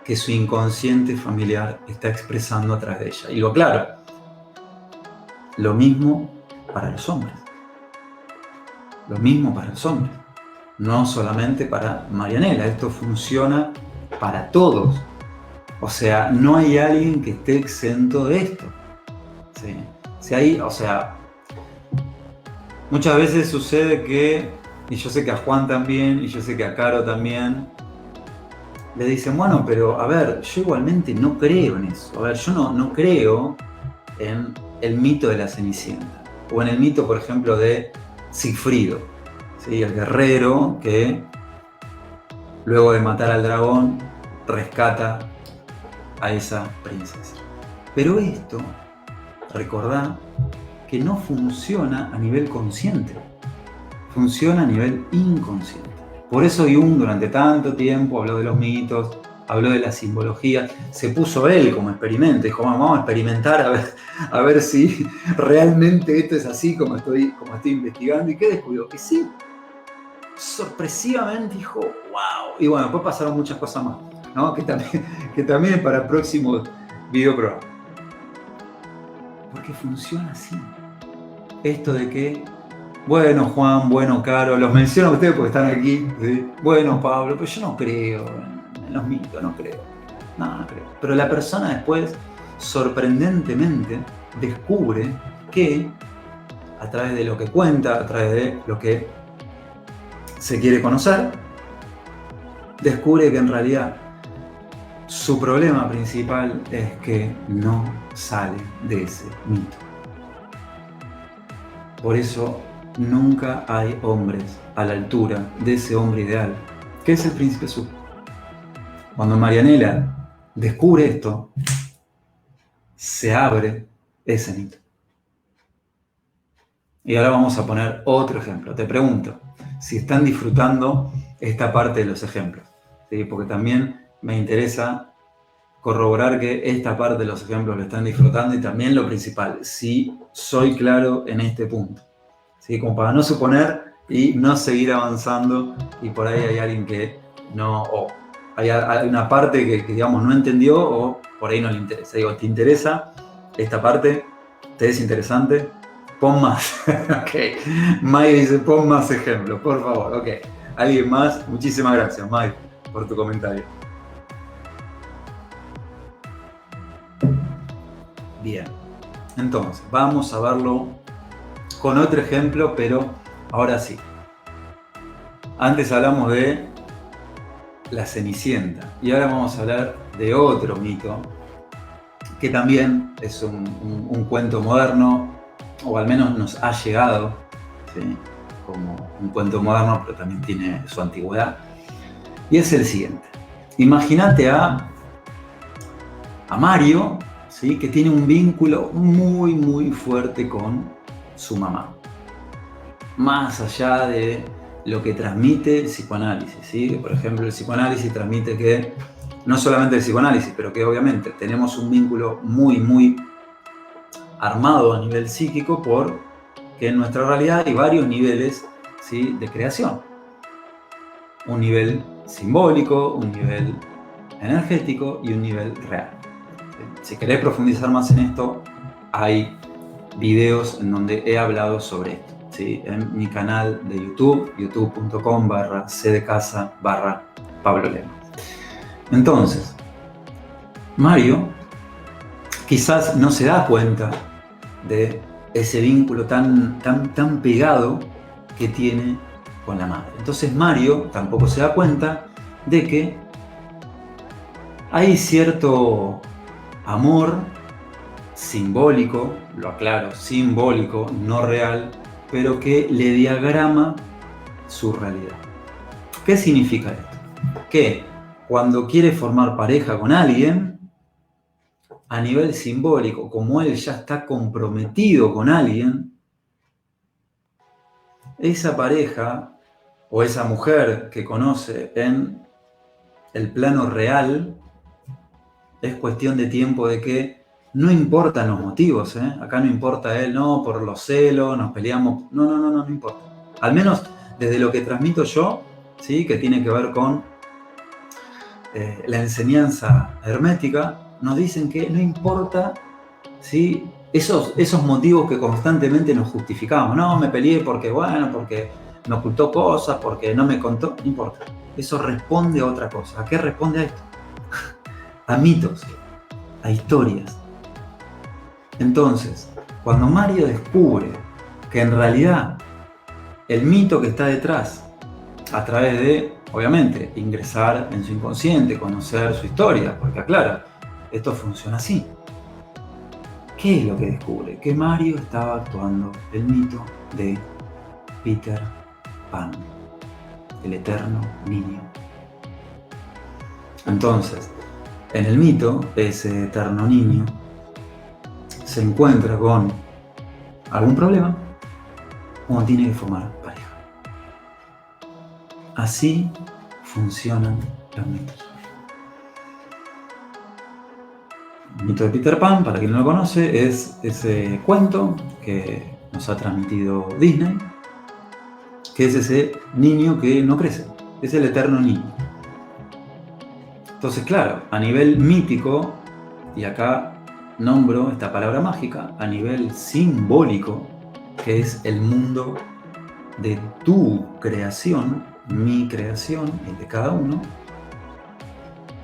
que su inconsciente familiar está expresando a través de ella. Y lo claro, lo mismo para los hombres. Lo mismo para los hombres. No solamente para Marianela, esto funciona para todos. O sea, no hay alguien que esté exento de esto. ¿Sí? Si hay, o sea, muchas veces sucede que, y yo sé que a Juan también, y yo sé que a Caro también, le dicen, bueno, pero a ver, yo igualmente no creo en eso. A ver, yo no creo en el mito de la Cenicienta. O en el mito, por ejemplo, de Sigfrido, ¿sí? El guerrero que, luego de matar al dragón, rescata a esa princesa. Pero esto, recordá que no funciona a nivel consciente, funciona a nivel inconsciente. Por eso Jung durante tanto tiempo habló de los mitos, habló de la simbología, se puso él como experimento, dijo, vamos a experimentar a ver si realmente esto es así como estoy investigando. ¿Y qué descubrió? Que sí, sorpresivamente dijo, wow. Y bueno, después pasaron muchas cosas más, ¿no? que también para próximos videoprogramas. Porque funciona así. Esto de que, bueno Juan, bueno Caro, los menciono a ustedes porque están aquí, ¿sí? Bueno Pablo, pero yo no creo en los mitos, no creo. No creo. Pero la persona después, sorprendentemente, descubre que a través de lo que cuenta, a través de lo que se quiere conocer, descubre que en realidad su problema principal es que no sale de ese mito. Por eso nunca hay hombres a la altura de ese hombre ideal, que es el príncipe azul. Cuando Marianela descubre esto, se abre ese mito. Y ahora vamos a poner otro ejemplo. Te pregunto si están disfrutando esta parte de los ejemplos, ¿sí? Porque también me interesa corroborar que esta parte de los ejemplos lo están disfrutando, y también lo principal, si soy claro en este punto, ¿sí? Como para no suponer y no seguir avanzando, y por ahí hay alguien que no, o hay una parte que digamos no entendió, o por ahí no le interesa. Digo, ¿te interesa esta parte? ¿Te es interesante? Pon más. Ok. May dice, pon más ejemplos, por favor. Ok. ¿Alguien más? Muchísimas gracias, May, por tu comentario. Bien. Entonces, vamos a verlo con otro ejemplo, pero ahora sí. Antes hablamos de la Cenicienta y ahora vamos a hablar de otro mito que también es un cuento moderno, o al menos nos ha llegado, ¿sí?, como un cuento moderno, pero también tiene su antigüedad. Y es el siguiente. Imagínate a Mario, ¿sí?, que tiene un vínculo muy, muy fuerte con su mamá. Más allá de lo que transmite el psicoanálisis, ¿sí? Por ejemplo, el psicoanálisis transmite que, no solamente el psicoanálisis, pero que obviamente tenemos un vínculo muy, muy armado a nivel psíquico, porque en nuestra realidad hay varios niveles, ¿sí?, de creación. Un nivel simbólico, un nivel energético y un nivel real. Si querés profundizar más en esto, hay videos en donde he hablado sobre esto, ¿sí?, en mi canal de YouTube, youtube.com/cdecasa/Pablo Lema. Entonces, Mario quizás no se da cuenta de ese vínculo tan pegado que tiene con la madre. Entonces Mario tampoco se da cuenta de que hay cierto amor simbólico, lo aclaro, simbólico, no real, pero que le diagrama su realidad. ¿Qué significa esto? Que cuando quiere formar pareja con alguien, a nivel simbólico, como él ya está comprometido con alguien, esa pareja o esa mujer que conoce en el plano real, es cuestión de tiempo de que no importan los motivos, ¿eh? Acá no importa él, no, por los celos, nos peleamos, no importa. Al menos desde lo que transmito yo, ¿sí?, que tiene que ver con la enseñanza hermética, nos dicen que no importa, ¿sí?, esos motivos que constantemente nos justificamos. No, me peleé porque, bueno, porque me ocultó cosas, porque no me contó, no importa. Eso responde a otra cosa. ¿A qué responde a esto? A mitos, a historias. Entonces, cuando Mario descubre que en realidad el mito que está detrás, a través de, obviamente, ingresar en su inconsciente, conocer su historia, porque aclara, esto funciona así. ¿Qué es lo que descubre? Que Mario estaba actuando el mito de Peter Pan, el eterno niño. Entonces, en el mito, ese eterno niño se encuentra con algún problema cuando tiene que formar pareja. Así funcionan los mitos. El mito de Peter Pan, para quien no lo conoce, es ese cuento que nos ha transmitido Disney, que es ese niño que no crece, es el eterno niño. Entonces, claro, a nivel mítico, y acá nombro esta palabra mágica, a nivel simbólico, que es el mundo de tu creación, mi creación, el de cada uno,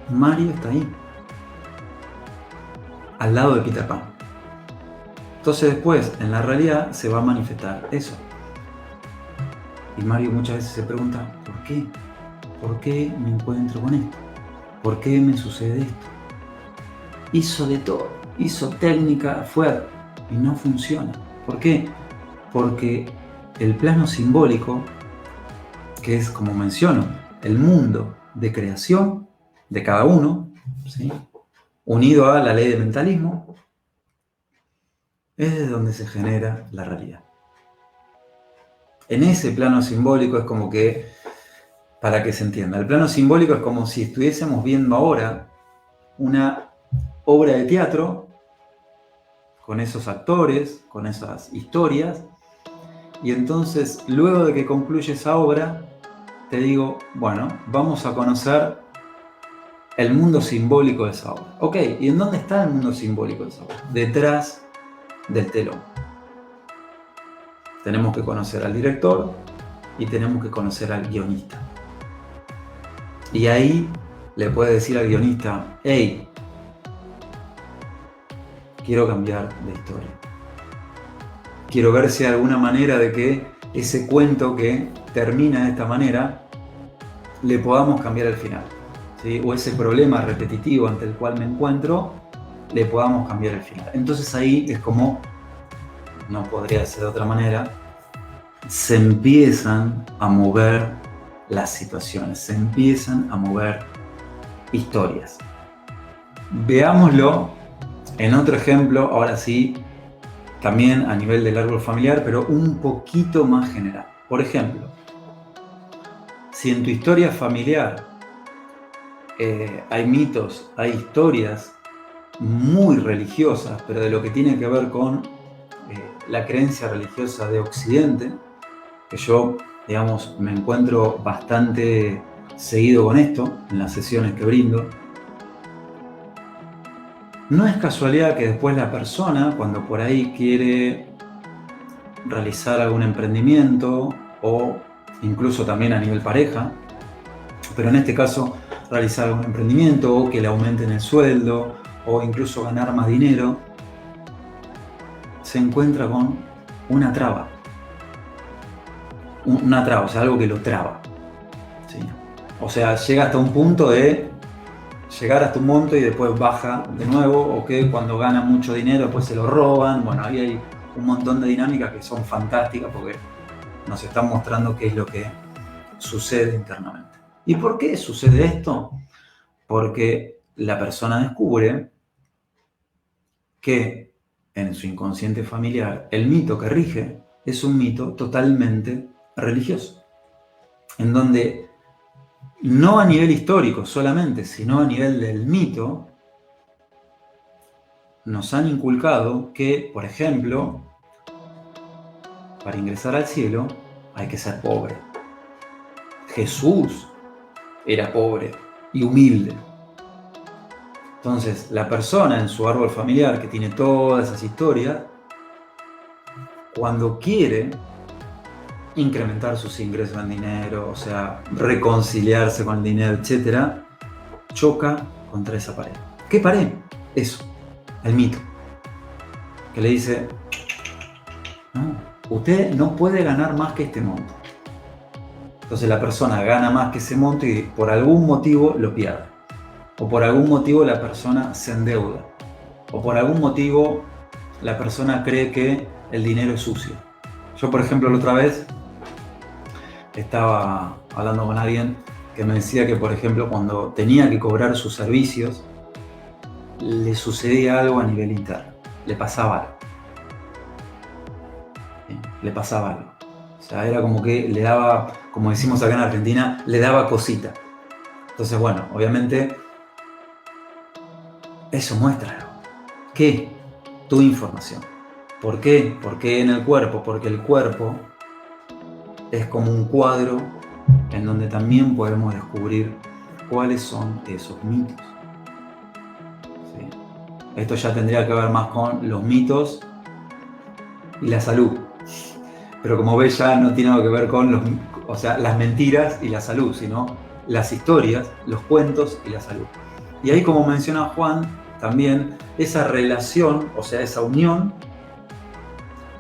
Mario está ahí, al lado de Peter Pan. Entonces después, en la realidad, se va a manifestar eso. Y Mario muchas veces se pregunta, ¿por qué? ¿Por qué me encuentro con esto? ¿Por qué me sucede esto? Hizo de todo, hizo técnica, fue, y no funciona. ¿Por qué? Porque el plano simbólico, que es, como menciono, el mundo de creación de cada uno, ¿sí?, unido a la ley de mentalismo, es de donde se genera la realidad. En ese plano simbólico es como que, para que se entienda, el plano simbólico es como si estuviésemos viendo ahora una obra de teatro con esos actores, con esas historias, y entonces luego de que concluye esa obra, te digo, bueno, vamos a conocer el mundo simbólico de esa obra. Ok, ¿y en dónde está el mundo simbólico de esa obra? Detrás del telón. Tenemos que conocer al director y tenemos que conocer al guionista. Y ahí le puede decir al guionista, hey, quiero cambiar de historia. Quiero ver si hay alguna manera de que ese cuento que termina de esta manera, le podamos cambiar el final, ¿sí? O ese problema repetitivo ante el cual me encuentro, le podamos cambiar el final. Entonces ahí es como, no podría ser de otra manera, se empiezan a mover las situaciones, se empiezan a mover historias. Veámoslo en otro ejemplo, ahora sí, también a nivel del árbol familiar, pero un poquito más general. Por ejemplo, si en tu historia familiar hay mitos, hay historias muy religiosas, pero de lo que tiene que ver con la creencia religiosa de Occidente, que yo, digamos, me encuentro bastante seguido con esto en las sesiones que brindo, no es casualidad que después la persona, cuando por ahí quiere realizar algún emprendimiento o incluso también a nivel pareja, pero en este caso realizar algún emprendimiento o que le aumenten el sueldo o incluso ganar más dinero, se encuentra con una traba. Una traba, o sea, algo que lo traba. ¿Sí? O sea, llega hasta un punto de llegar hasta un monto y después baja de nuevo, o que cuando gana mucho dinero después se lo roban. Bueno, ahí hay un montón de dinámicas que son fantásticas porque nos están mostrando qué es lo que sucede internamente. ¿Y por qué sucede esto? Porque la persona descubre que en su inconsciente familiar el mito que rige es un mito totalmente religioso, en donde no a nivel histórico solamente, sino a nivel del mito, nos han inculcado que, por ejemplo, para ingresar al cielo hay que ser pobre. Jesús era pobre y humilde. Entonces, la persona en su árbol familiar que tiene todas esas historias, cuando quiere incrementar sus ingresos en dinero, o sea, reconciliarse con el dinero, etc., choca contra esa pared. ¿Qué pared? Eso, el mito, que le dice, no, usted no puede ganar más que este monto. Entonces la persona gana más que ese monto y por algún motivo lo pierde. O por algún motivo la persona se endeuda. O por algún motivo la persona cree que el dinero es sucio. Yo, por ejemplo, la otra vez estaba hablando con alguien que me decía que, por ejemplo, cuando tenía que cobrar sus servicios, le sucedía algo a nivel interno. Le pasaba algo. ¿Sí? Le pasaba algo. O sea, era como que le daba, como decimos acá en Argentina, le daba cosita. Entonces, bueno, obviamente, eso muestra algo. ¿Qué? Tu información. ¿Por qué? ¿Por qué en el cuerpo? Porque el cuerpo es como un cuadro en donde también podemos descubrir cuáles son esos mitos. ¿Sí? Esto ya tendría que ver más con los mitos y la salud. Pero como ves, ya no tiene nada que ver con las mentiras y la salud, sino las historias, los cuentos y la salud. Y ahí, como menciona Juan, también esa relación, o sea, esa unión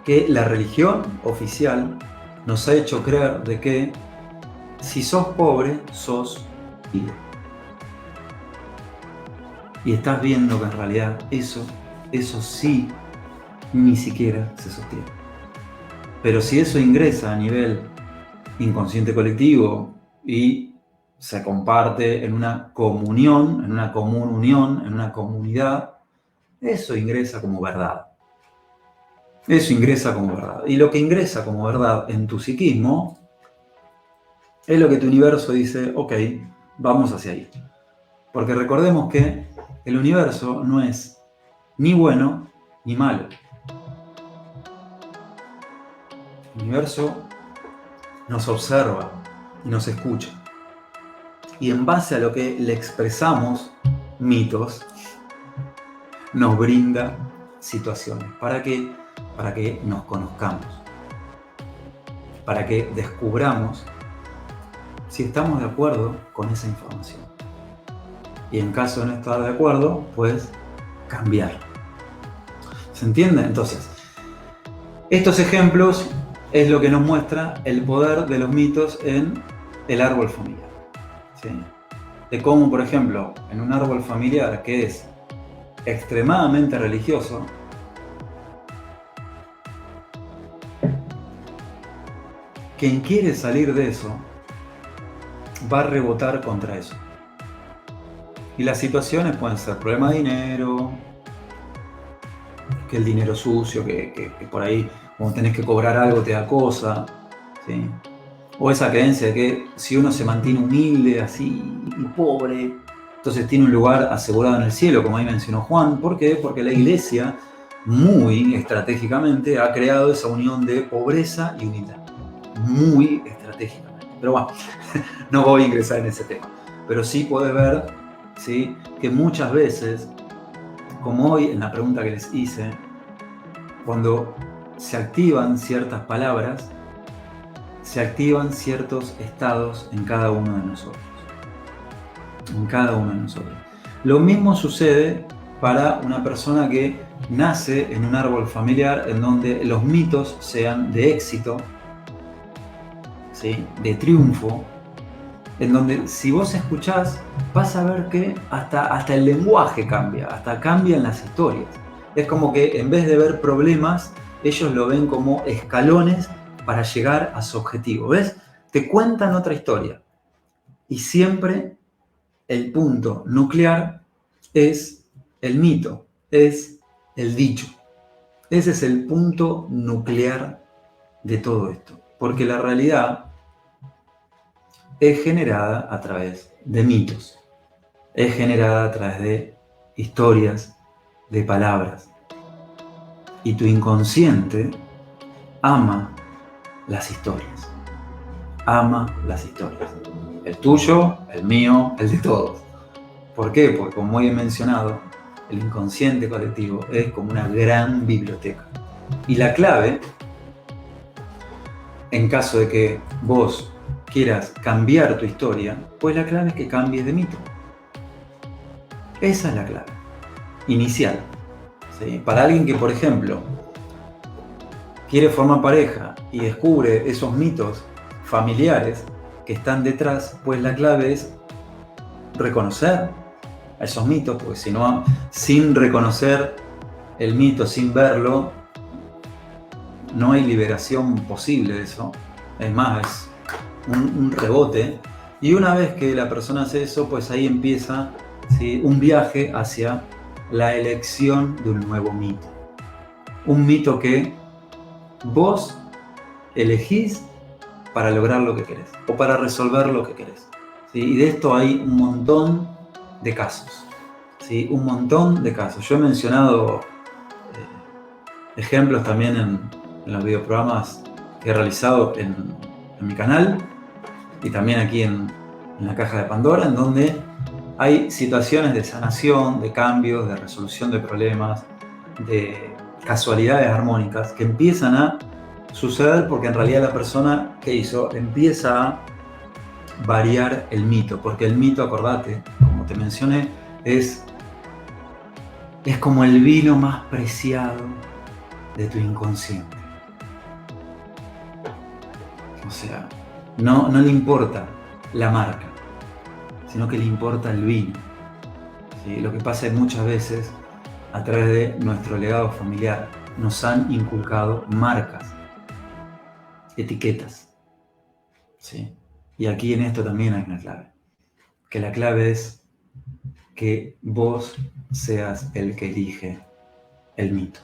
que la religión oficial nos ha hecho creer de que si sos pobre, sos libre. Y estás viendo que en realidad eso sí ni siquiera se sostiene. Pero si eso ingresa a nivel inconsciente colectivo y se comparte en una comunión, en una común unión, en una comunidad, eso ingresa como verdad. Eso ingresa como verdad. Y lo que ingresa como verdad en tu psiquismo es lo que tu universo dice, ok, vamos hacia ahí. Porque recordemos que el universo no es ni bueno ni malo. El universo nos observa y nos escucha. Y en base a lo que le expresamos, mitos, nos brinda situaciones. ¿Para qué? Para que nos conozcamos. Para que descubramos si estamos de acuerdo con esa información. Y en caso de no estar de acuerdo, pues cambiar. ¿Se entiende? Entonces, estos ejemplos es lo que nos muestra el poder de los mitos en el árbol familiar. ¿Sí? De cómo, por ejemplo, en un árbol familiar que es extremadamente religioso, quien quiere salir de eso va a rebotar contra eso. Y las situaciones pueden ser problema de dinero, que el dinero sucio, que por ahí cuando tenés que cobrar algo te da cosa, ¿sí? O esa creencia de que si uno se mantiene humilde, así, y pobre, entonces tiene un lugar asegurado en el cielo, como ahí mencionó Juan. ¿Por qué? Porque la iglesia, muy estratégicamente, ha creado esa unión de pobreza y humildad. Muy estratégicamente. Pero bueno, no voy a ingresar en ese tema. Pero sí podés ver, ¿sí?, que muchas veces, como hoy en la pregunta que les hice, cuando se activan ciertas palabras, se activan ciertos estados en cada uno de nosotros. En cada uno de nosotros. Lo mismo sucede para una persona que nace en un árbol familiar en donde los mitos sean de éxito, ¿sí?, de triunfo, en donde si vos escuchás vas a ver que hasta el lenguaje cambia, hasta cambian las historias. Es como que en vez de ver problemas, ellos lo ven como escalones para llegar a su objetivo. ¿Ves? Te cuentan otra historia. Y siempre el punto nuclear es el mito, es el dicho. Ese es el punto nuclear de todo esto. Porque la realidad es generada a través de mitos. Es generada a través de historias, de palabras. Y tu inconsciente ama las historias. Ama las historias. El tuyo, el mío, el de todos. ¿Por qué? Porque, como he mencionado, el inconsciente colectivo es como una gran biblioteca. Y la clave, en caso de que vos quieras cambiar tu historia, pues la clave es que cambies de mito. Esa es la clave inicial, ¿sí? Para alguien que, por ejemplo, quiere formar pareja y descubre esos mitos familiares que están detrás, pues la clave es reconocer a esos mitos, porque si no, sin reconocer el mito, sin verlo, no hay liberación posible de eso. Es más, es un rebote. Y una vez que la persona hace eso, pues ahí empieza, ¿sí?, un viaje hacia la elección de un nuevo mito. Un mito que vos elegís para lograr lo que querés o para resolver lo que querés, ¿sí? Y de esto hay un montón de casos, ¿sí? Un montón de casos. Yo he mencionado ejemplos también en los videoprogramas que he realizado en mi canal y también aquí en la caja de Pandora, en donde hay situaciones de sanación, de cambios, de resolución de problemas, de casualidades armónicas que empiezan a suceder porque en realidad la persona que hizo empieza a variar el mito, porque el mito, acordate, como te mencioné, es como el vino más preciado de tu inconsciente. O sea, no le importa la marca, sino que le importa el vino, ¿sí? Lo que pasa es que muchas veces, a través de nuestro legado familiar, nos han inculcado marcas, etiquetas, ¿sí? Y aquí en esto también hay una clave, que la clave es que vos seas el que elige el mito.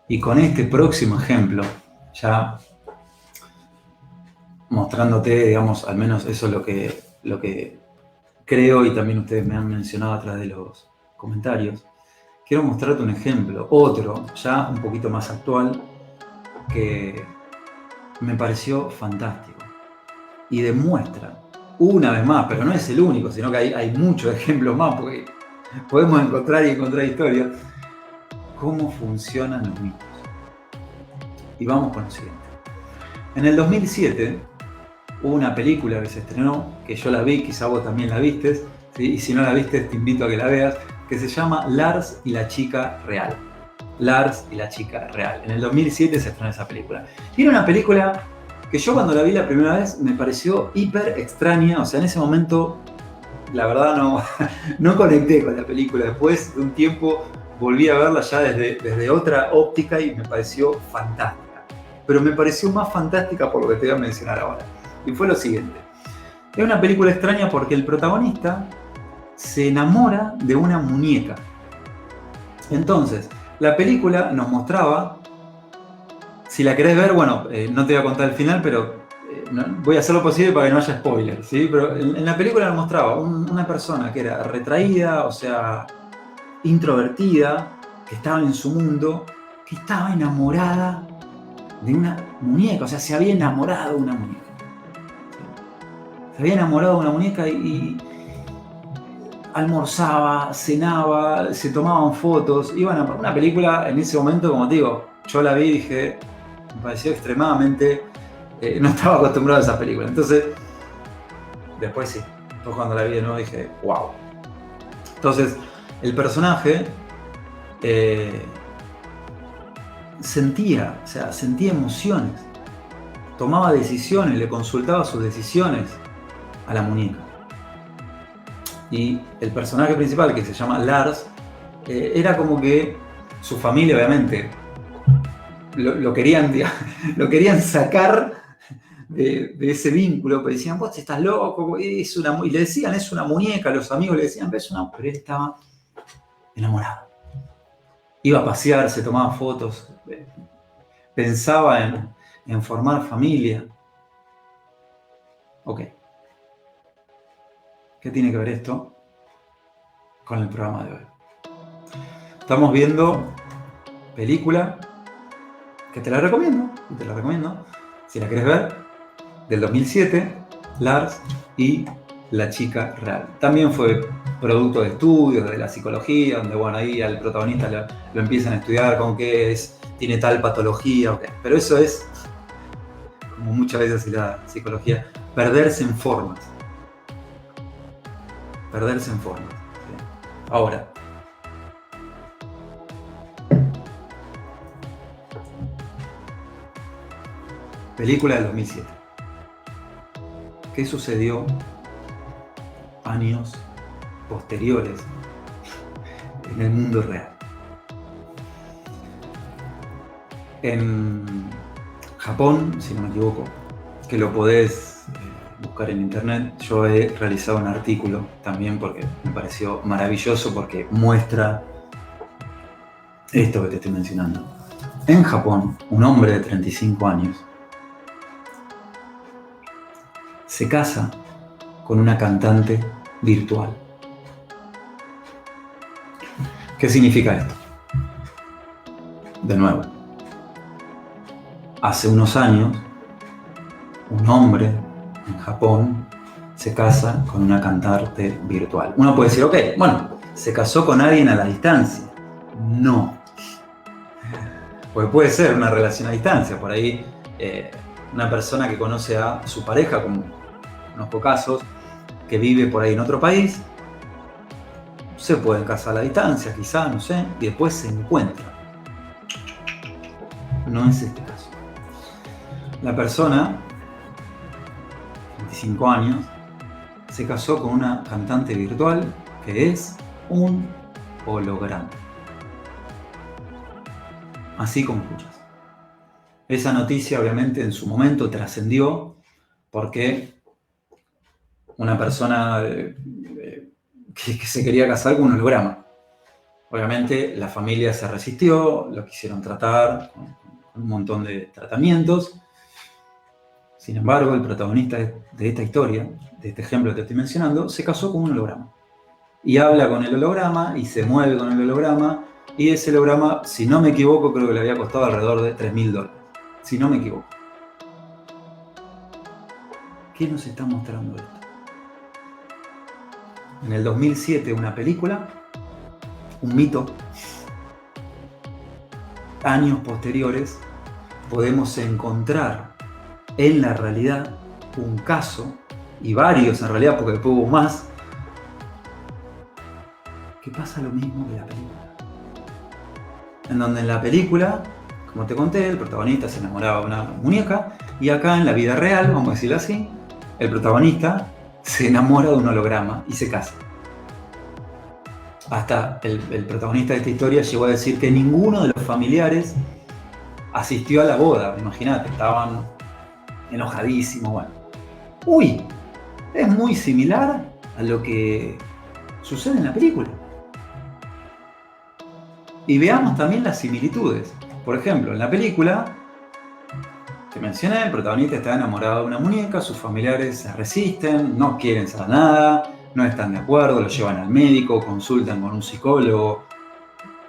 Y con este próximo ejemplo, ya mostrándote, digamos, al menos eso es lo que creo, y también ustedes me han mencionado a través de los comentarios, quiero mostrarte un ejemplo, otro, ya un poquito más actual, que me pareció fantástico. Y demuestra, una vez más, pero no es el único, sino que hay muchos ejemplos más, porque podemos encontrar historias, cómo funcionan los mitos. Y vamos con lo siguiente. En el 2007 hubo una película que se estrenó, que yo la vi, quizá vos también la viste, ¿sí? Y si no la viste te invito a que la veas, que se llama Lars y la chica real. Lars y la chica real. En el 2007 se estrenó esa película. Y era una película que yo cuando la vi la primera vez me pareció hiper extraña. O sea, en ese momento, la verdad no conecté con la película. Después de un tiempo volví a verla ya desde otra óptica y me pareció fantástica. Pero me pareció más fantástica por lo que te voy a mencionar ahora. Y fue lo siguiente. Es una película extraña porque el protagonista se enamora de una muñeca. Entonces, la película nos mostraba, si la querés ver, bueno, no te voy a contar el final, pero voy a hacer lo posible para que no haya spoilers, ¿sí? Pero en la película nos mostraba una persona que era retraída, o sea, introvertida, que estaba en su mundo, que estaba enamorada de una muñeca, o sea, se había enamorado de una muñeca. Se había enamorado de una muñeca y almorzaba, cenaba, se tomaban fotos, iban a una película en ese momento, como te digo, yo la vi y dije, me pareció extremadamente, no estaba acostumbrado a esa película. Entonces, después sí, después cuando la vi de nuevo dije, wow. Entonces, el personaje sentía emociones, tomaba decisiones, le consultaba sus decisiones a la muñeca. Y el personaje principal, que se llama Lars, era como que su familia, obviamente, lo querían sacar de ese vínculo, pero decían, vos estás loco, y le decían, es una muñeca, los amigos le decían, pero él estaba enamorado. Iba a pasear, se tomaba fotos, pensaba en formar familia. Ok. ¿Qué tiene que ver esto con el programa de hoy? Estamos viendo película que te la recomiendo, si la querés ver, del 2007, Lars y la chica real. También fue producto de estudios de la psicología, donde bueno, ahí al protagonista lo empiezan a estudiar con qué tiene tal patología, okay. Pero eso es, como muchas veces en la psicología, perderse en formas. ¿Sí? Ahora, película del 2007. ¿Qué sucedió años posteriores en el mundo real? En Japón, si no me equivoco, que lo podés buscar en internet, yo he realizado un artículo también porque me pareció maravilloso, porque muestra esto que te estoy mencionando. En Japón, un hombre de 35 años se casa con una cantante virtual. ¿Qué significa esto? De nuevo, hace unos años, un hombre en Japón se casa con una cantante virtual. Uno puede decir, ok, bueno, se casó con alguien a la distancia. No. Porque puede ser una relación a distancia. Por ahí, una persona que conoce a su pareja, como conozco casos, que vive por ahí en otro país, se pueden casar a la distancia, quizá, no sé, y después se encuentran. No es este caso. La persona, 25 años, se casó con una cantante virtual que es un holograma. Así como escuchas. Esa noticia obviamente en su momento trascendió porque una persona que se quería casar con un holograma. Obviamente la familia se resistió, lo quisieron tratar con un montón de tratamientos. Sin embargo, el protagonista de esta historia, de este ejemplo que te estoy mencionando, se casó con un holograma. Y habla con el holograma y se mueve con el holograma. Y ese holograma, si no me equivoco, creo que le había costado alrededor de $3.000. Si no me equivoco. ¿Qué nos está mostrando esto? En el 2007, una película, un mito. Años posteriores, podemos encontrar en la realidad un caso, y varios en realidad, porque después hubo más, que pasa lo mismo que la película. En donde en la película, como te conté, el protagonista se enamoraba de una muñeca, y acá en la vida real, vamos a decirlo así, el protagonista se enamora de un holograma y se casa. Hasta el protagonista de esta historia llegó a decir que ninguno de los familiares asistió a la boda. Imagínate, estaban enojadísimos. Bueno, uy, es muy similar a lo que sucede en la película. Y veamos también las similitudes. Por ejemplo, en la película que mencioné, el protagonista está enamorado de una muñeca, sus familiares se resisten, no quieren saber nada, no están de acuerdo, lo llevan al médico, consultan con un psicólogo,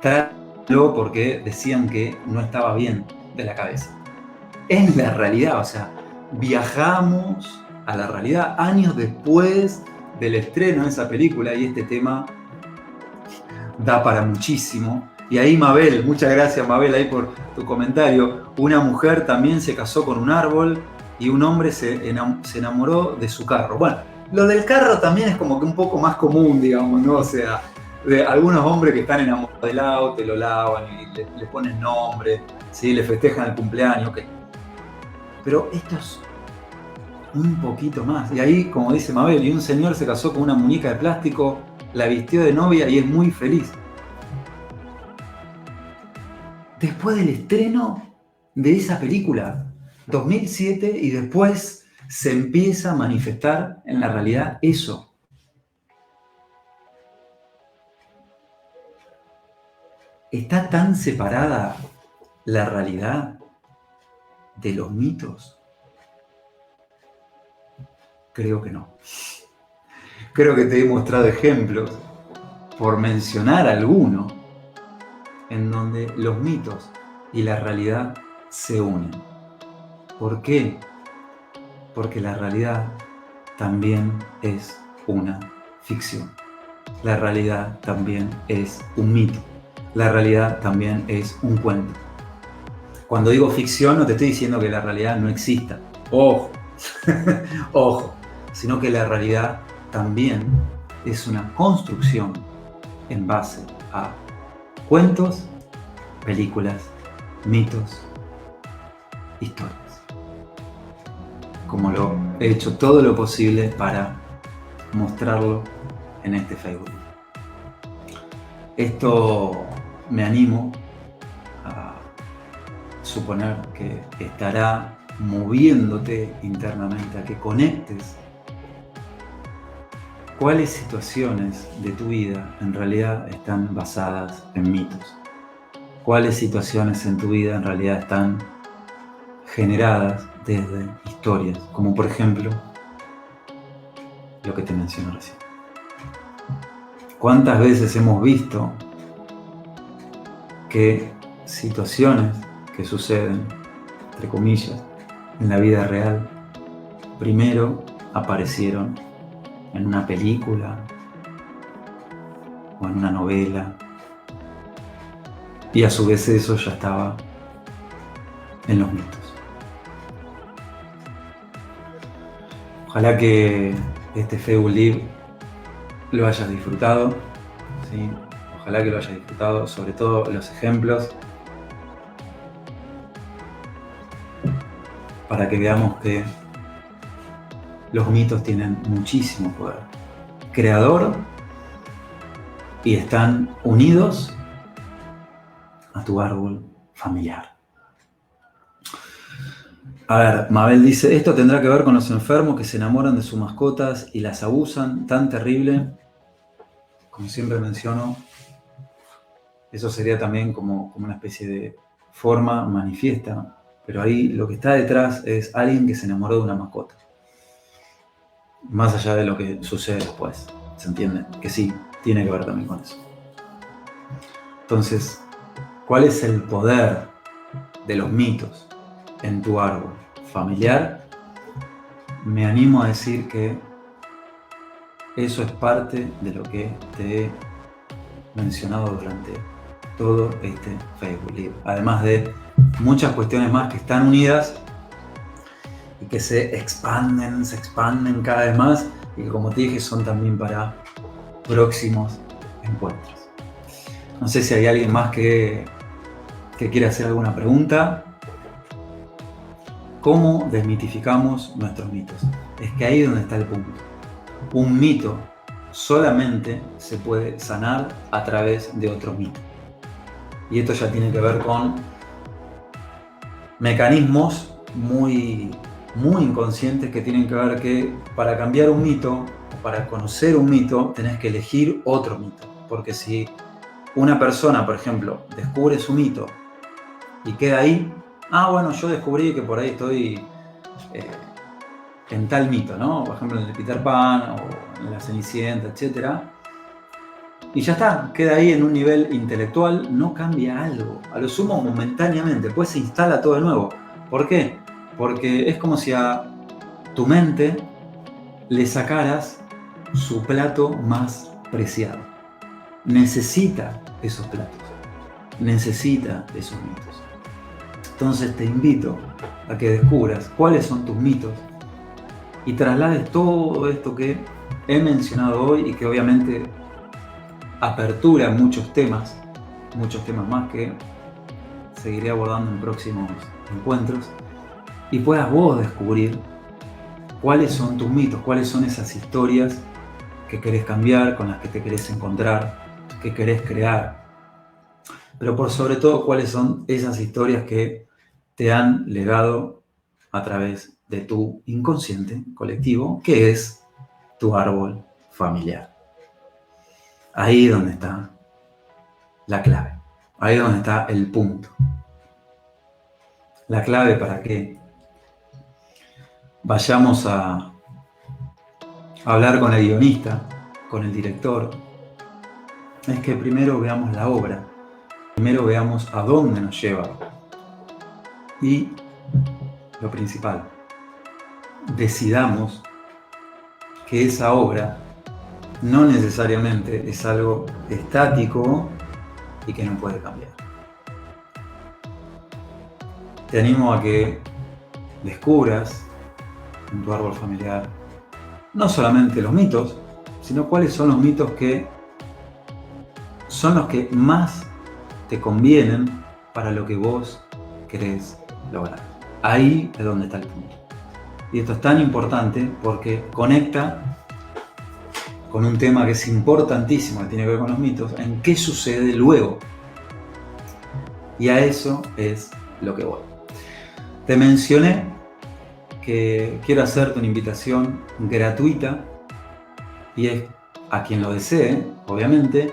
trátanlo porque decían que no estaba bien de la cabeza. Es la realidad, o sea, viajamos a la realidad años después del estreno de esa película y este tema da para muchísimo. Y ahí Mabel, muchas gracias Mabel ahí por tu comentario, una mujer también se casó con un árbol y un hombre se enamoró de su carro. Bueno, lo del carro también es como que un poco más común, digamos, ¿no? O sea, de algunos hombres que están enamorados del auto, lo lavan y le ponen nombre, ¿sí? Le festejan el cumpleaños, ok. Pero esto es un poquito más. Y ahí, como dice Mabel, y un señor se casó con una muñeca de plástico, la vistió de novia y es muy feliz. Después del estreno de esa película, 2007, y después se empieza a manifestar en la realidad eso. ¿Está tan separada la realidad de los mitos? Creo que no. Creo que te he mostrado ejemplos, por mencionar alguno, en donde los mitos y la realidad se unen. ¿Por qué? Porque la realidad también es una ficción. La realidad también es un mito. La realidad también es un cuento. Cuando digo ficción no te estoy diciendo que la realidad no exista. Ojo, ojo, sino que la realidad también es una construcción en base a cuentos, películas, mitos, historias. Como lo he hecho todo lo posible para mostrarlo en este Facebook. Esto me animo a suponer que estará moviéndote internamente a que conectes cuáles situaciones de tu vida en realidad están basadas en mitos. Cuáles situaciones en tu vida en realidad están generadas desde historias, como por ejemplo lo que te mencioné recién. ¿Cuántas veces hemos visto que situaciones que suceden, entre comillas, en la vida real, primero aparecieron en una película o en una novela, y a su vez eso ya estaba en los mitos? Ojalá que este Facebook Live lo hayas disfrutado, ¿sí? Ojalá que lo hayas disfrutado, sobre todo los ejemplos, para que veamos que los mitos tienen muchísimo poder creador y están unidos a tu árbol familiar. A ver, Mabel dice, esto tendrá que ver con los enfermos que se enamoran de sus mascotas y las abusan, tan terrible. Como siempre menciono, eso sería también como una especie de forma manifiesta, pero ahí lo que está detrás es alguien que se enamoró de una mascota. Más allá de lo que sucede después, ¿se entiende? Que sí, tiene que ver también con eso. Entonces, ¿cuál es el poder de los mitos en tu árbol familiar? Me animo a decir que eso es parte de lo que te he mencionado durante todo este Facebook Live. Además de muchas cuestiones más que están unidas y que se expanden cada vez más y que, como te dije, son también para próximos encuentros. No sé si hay alguien más que quiera hacer alguna pregunta. ¿Cómo desmitificamos nuestros mitos? Es que ahí es donde está el punto. Un mito solamente se puede sanar a través de otro mito. Y esto ya tiene que ver con mecanismos muy inconscientes que tienen que ver que para cambiar un mito, o para conocer un mito, tenés que elegir otro mito. Porque si una persona, por ejemplo, descubre su mito y queda ahí, bueno, yo descubrí que por ahí estoy en tal mito, ¿no? Por ejemplo, en el Peter Pan o en la Cenicienta, etc. Y ya está, queda ahí en un nivel intelectual, no cambia algo. A lo sumo momentáneamente, después se instala todo de nuevo. ¿Por qué? Porque es como si a tu mente le sacaras su plato más preciado. Necesita esos platos, necesita esos mitos. Entonces te invito a que descubras cuáles son tus mitos y traslades todo esto que he mencionado hoy y que obviamente apertura muchos temas más que seguiré abordando en próximos encuentros, y puedas vos descubrir cuáles son tus mitos, cuáles son esas historias que querés cambiar, con las que te querés encontrar, que querés crear. Pero por sobre todo, cuáles son esas historias que te han legado a través de tu inconsciente colectivo, que es tu árbol familiar. Ahí es donde está la clave. Ahí es donde está el punto. La clave para que vayamos a hablar con el guionista, con el director, es que primero veamos la obra, primero veamos a dónde nos lleva. Y lo principal, decidamos que esa obra no necesariamente es algo estático y que no puede cambiar. Te animo a que descubras en tu árbol familiar no solamente los mitos, sino cuáles son los mitos que son los que más te convienen para lo que vos querés lograr. Ahí es donde está el punto. Y esto es tan importante porque conecta con un tema que es importantísimo, que tiene que ver con los mitos, en qué sucede luego. Y a eso es lo que voy. Te mencioné que quiero hacerte una invitación gratuita, y es a quien lo desee, obviamente.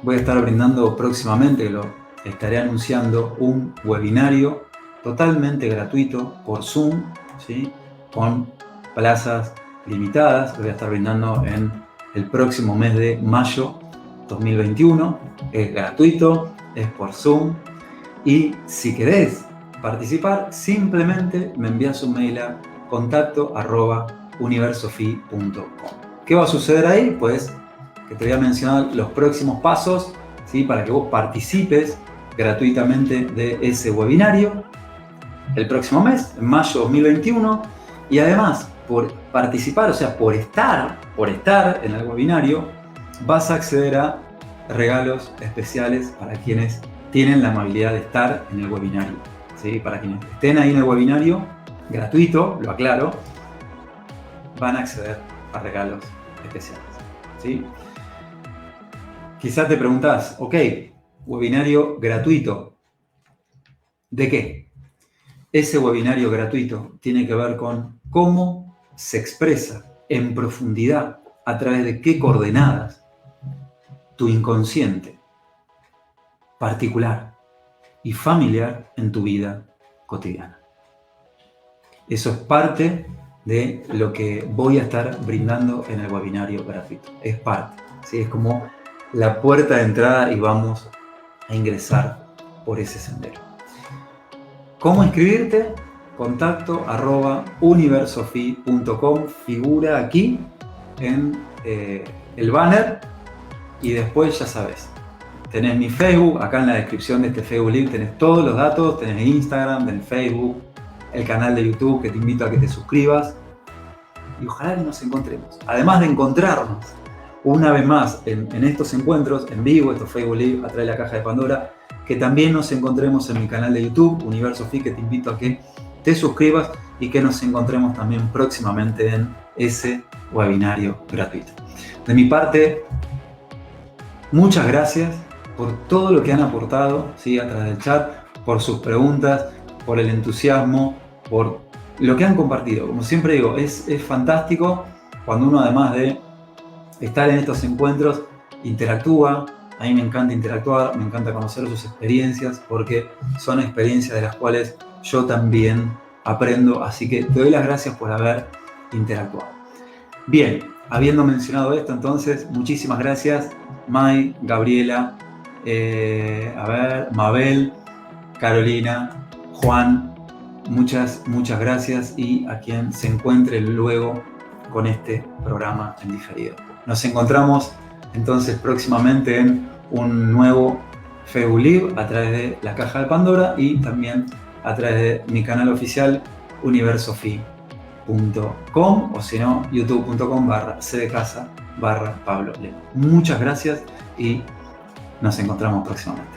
Voy a estar brindando próximamente, lo estaré anunciando, un webinario totalmente gratuito por Zoom, ¿sí? Con plazas limitadas. Lo voy a estar brindando en el próximo mes de mayo 2021. Es gratuito, es por Zoom, y si querés participar, simplemente me envías un mail a contacto@universofi.com. ¿Qué va a suceder ahí? Pues que te voy a mencionar los próximos pasos, ¿sí? Para que vos participes gratuitamente de ese webinario el próximo mes, en mayo 2021, y además por participar, o sea, por estar en el webinario, vas a acceder a regalos especiales para quienes tienen la amabilidad de estar en el webinario, ¿sí? Para quienes estén ahí en el webinario, gratuito, lo aclaro, van a acceder a regalos especiales, ¿sí? Quizás te preguntás, ok, webinario gratuito, ¿de qué? Ese webinario gratuito tiene que ver con cómo se expresa en profundidad, a través de qué coordenadas, tu inconsciente particular y familiar en tu vida cotidiana. Eso es parte de lo que voy a estar brindando en el webinario gratuito. Es parte, ¿sí? Es como la puerta de entrada y vamos a ingresar por ese sendero. ¿Cómo inscribirte? contacto@universofi.com, figura aquí en el banner, y después ya sabes, tenés mi Facebook, acá en la descripción de este Facebook Live tenés todos los datos, tenés Instagram, tenés Facebook, el canal de YouTube, que te invito a que te suscribas, y ojalá que nos encontremos. Además de encontrarnos una vez más en estos encuentros en vivo, estos Facebook Live, atrás de la caja de Pandora, que también nos encontremos en mi canal de YouTube, Universo Fi, que te invito a que te suscribas, y que nos encontremos también próximamente en ese webinario gratuito. De mi parte, muchas gracias por todo lo que han aportado, ¿sí? A través del chat, por sus preguntas, por el entusiasmo, por lo que han compartido. Como siempre digo, es fantástico cuando uno, además de estar en estos encuentros, interactúa. A mí me encanta interactuar, me encanta conocer sus experiencias, porque son experiencias de las cuales yo también aprendo, así que te doy las gracias por haber interactuado. Bien, habiendo mencionado esto, entonces, muchísimas gracias, Mai, Gabriela, Mabel, Carolina, Juan, muchas gracias, y a quien se encuentre luego con este programa en diferido. Nos encontramos entonces próximamente en un nuevo Facebook Live a través de la Caja de Pandora y también a través de mi canal oficial universofi.com, o si no, youtube.com/cdecasa/Pablo Lema. Muchas gracias y nos encontramos próximamente.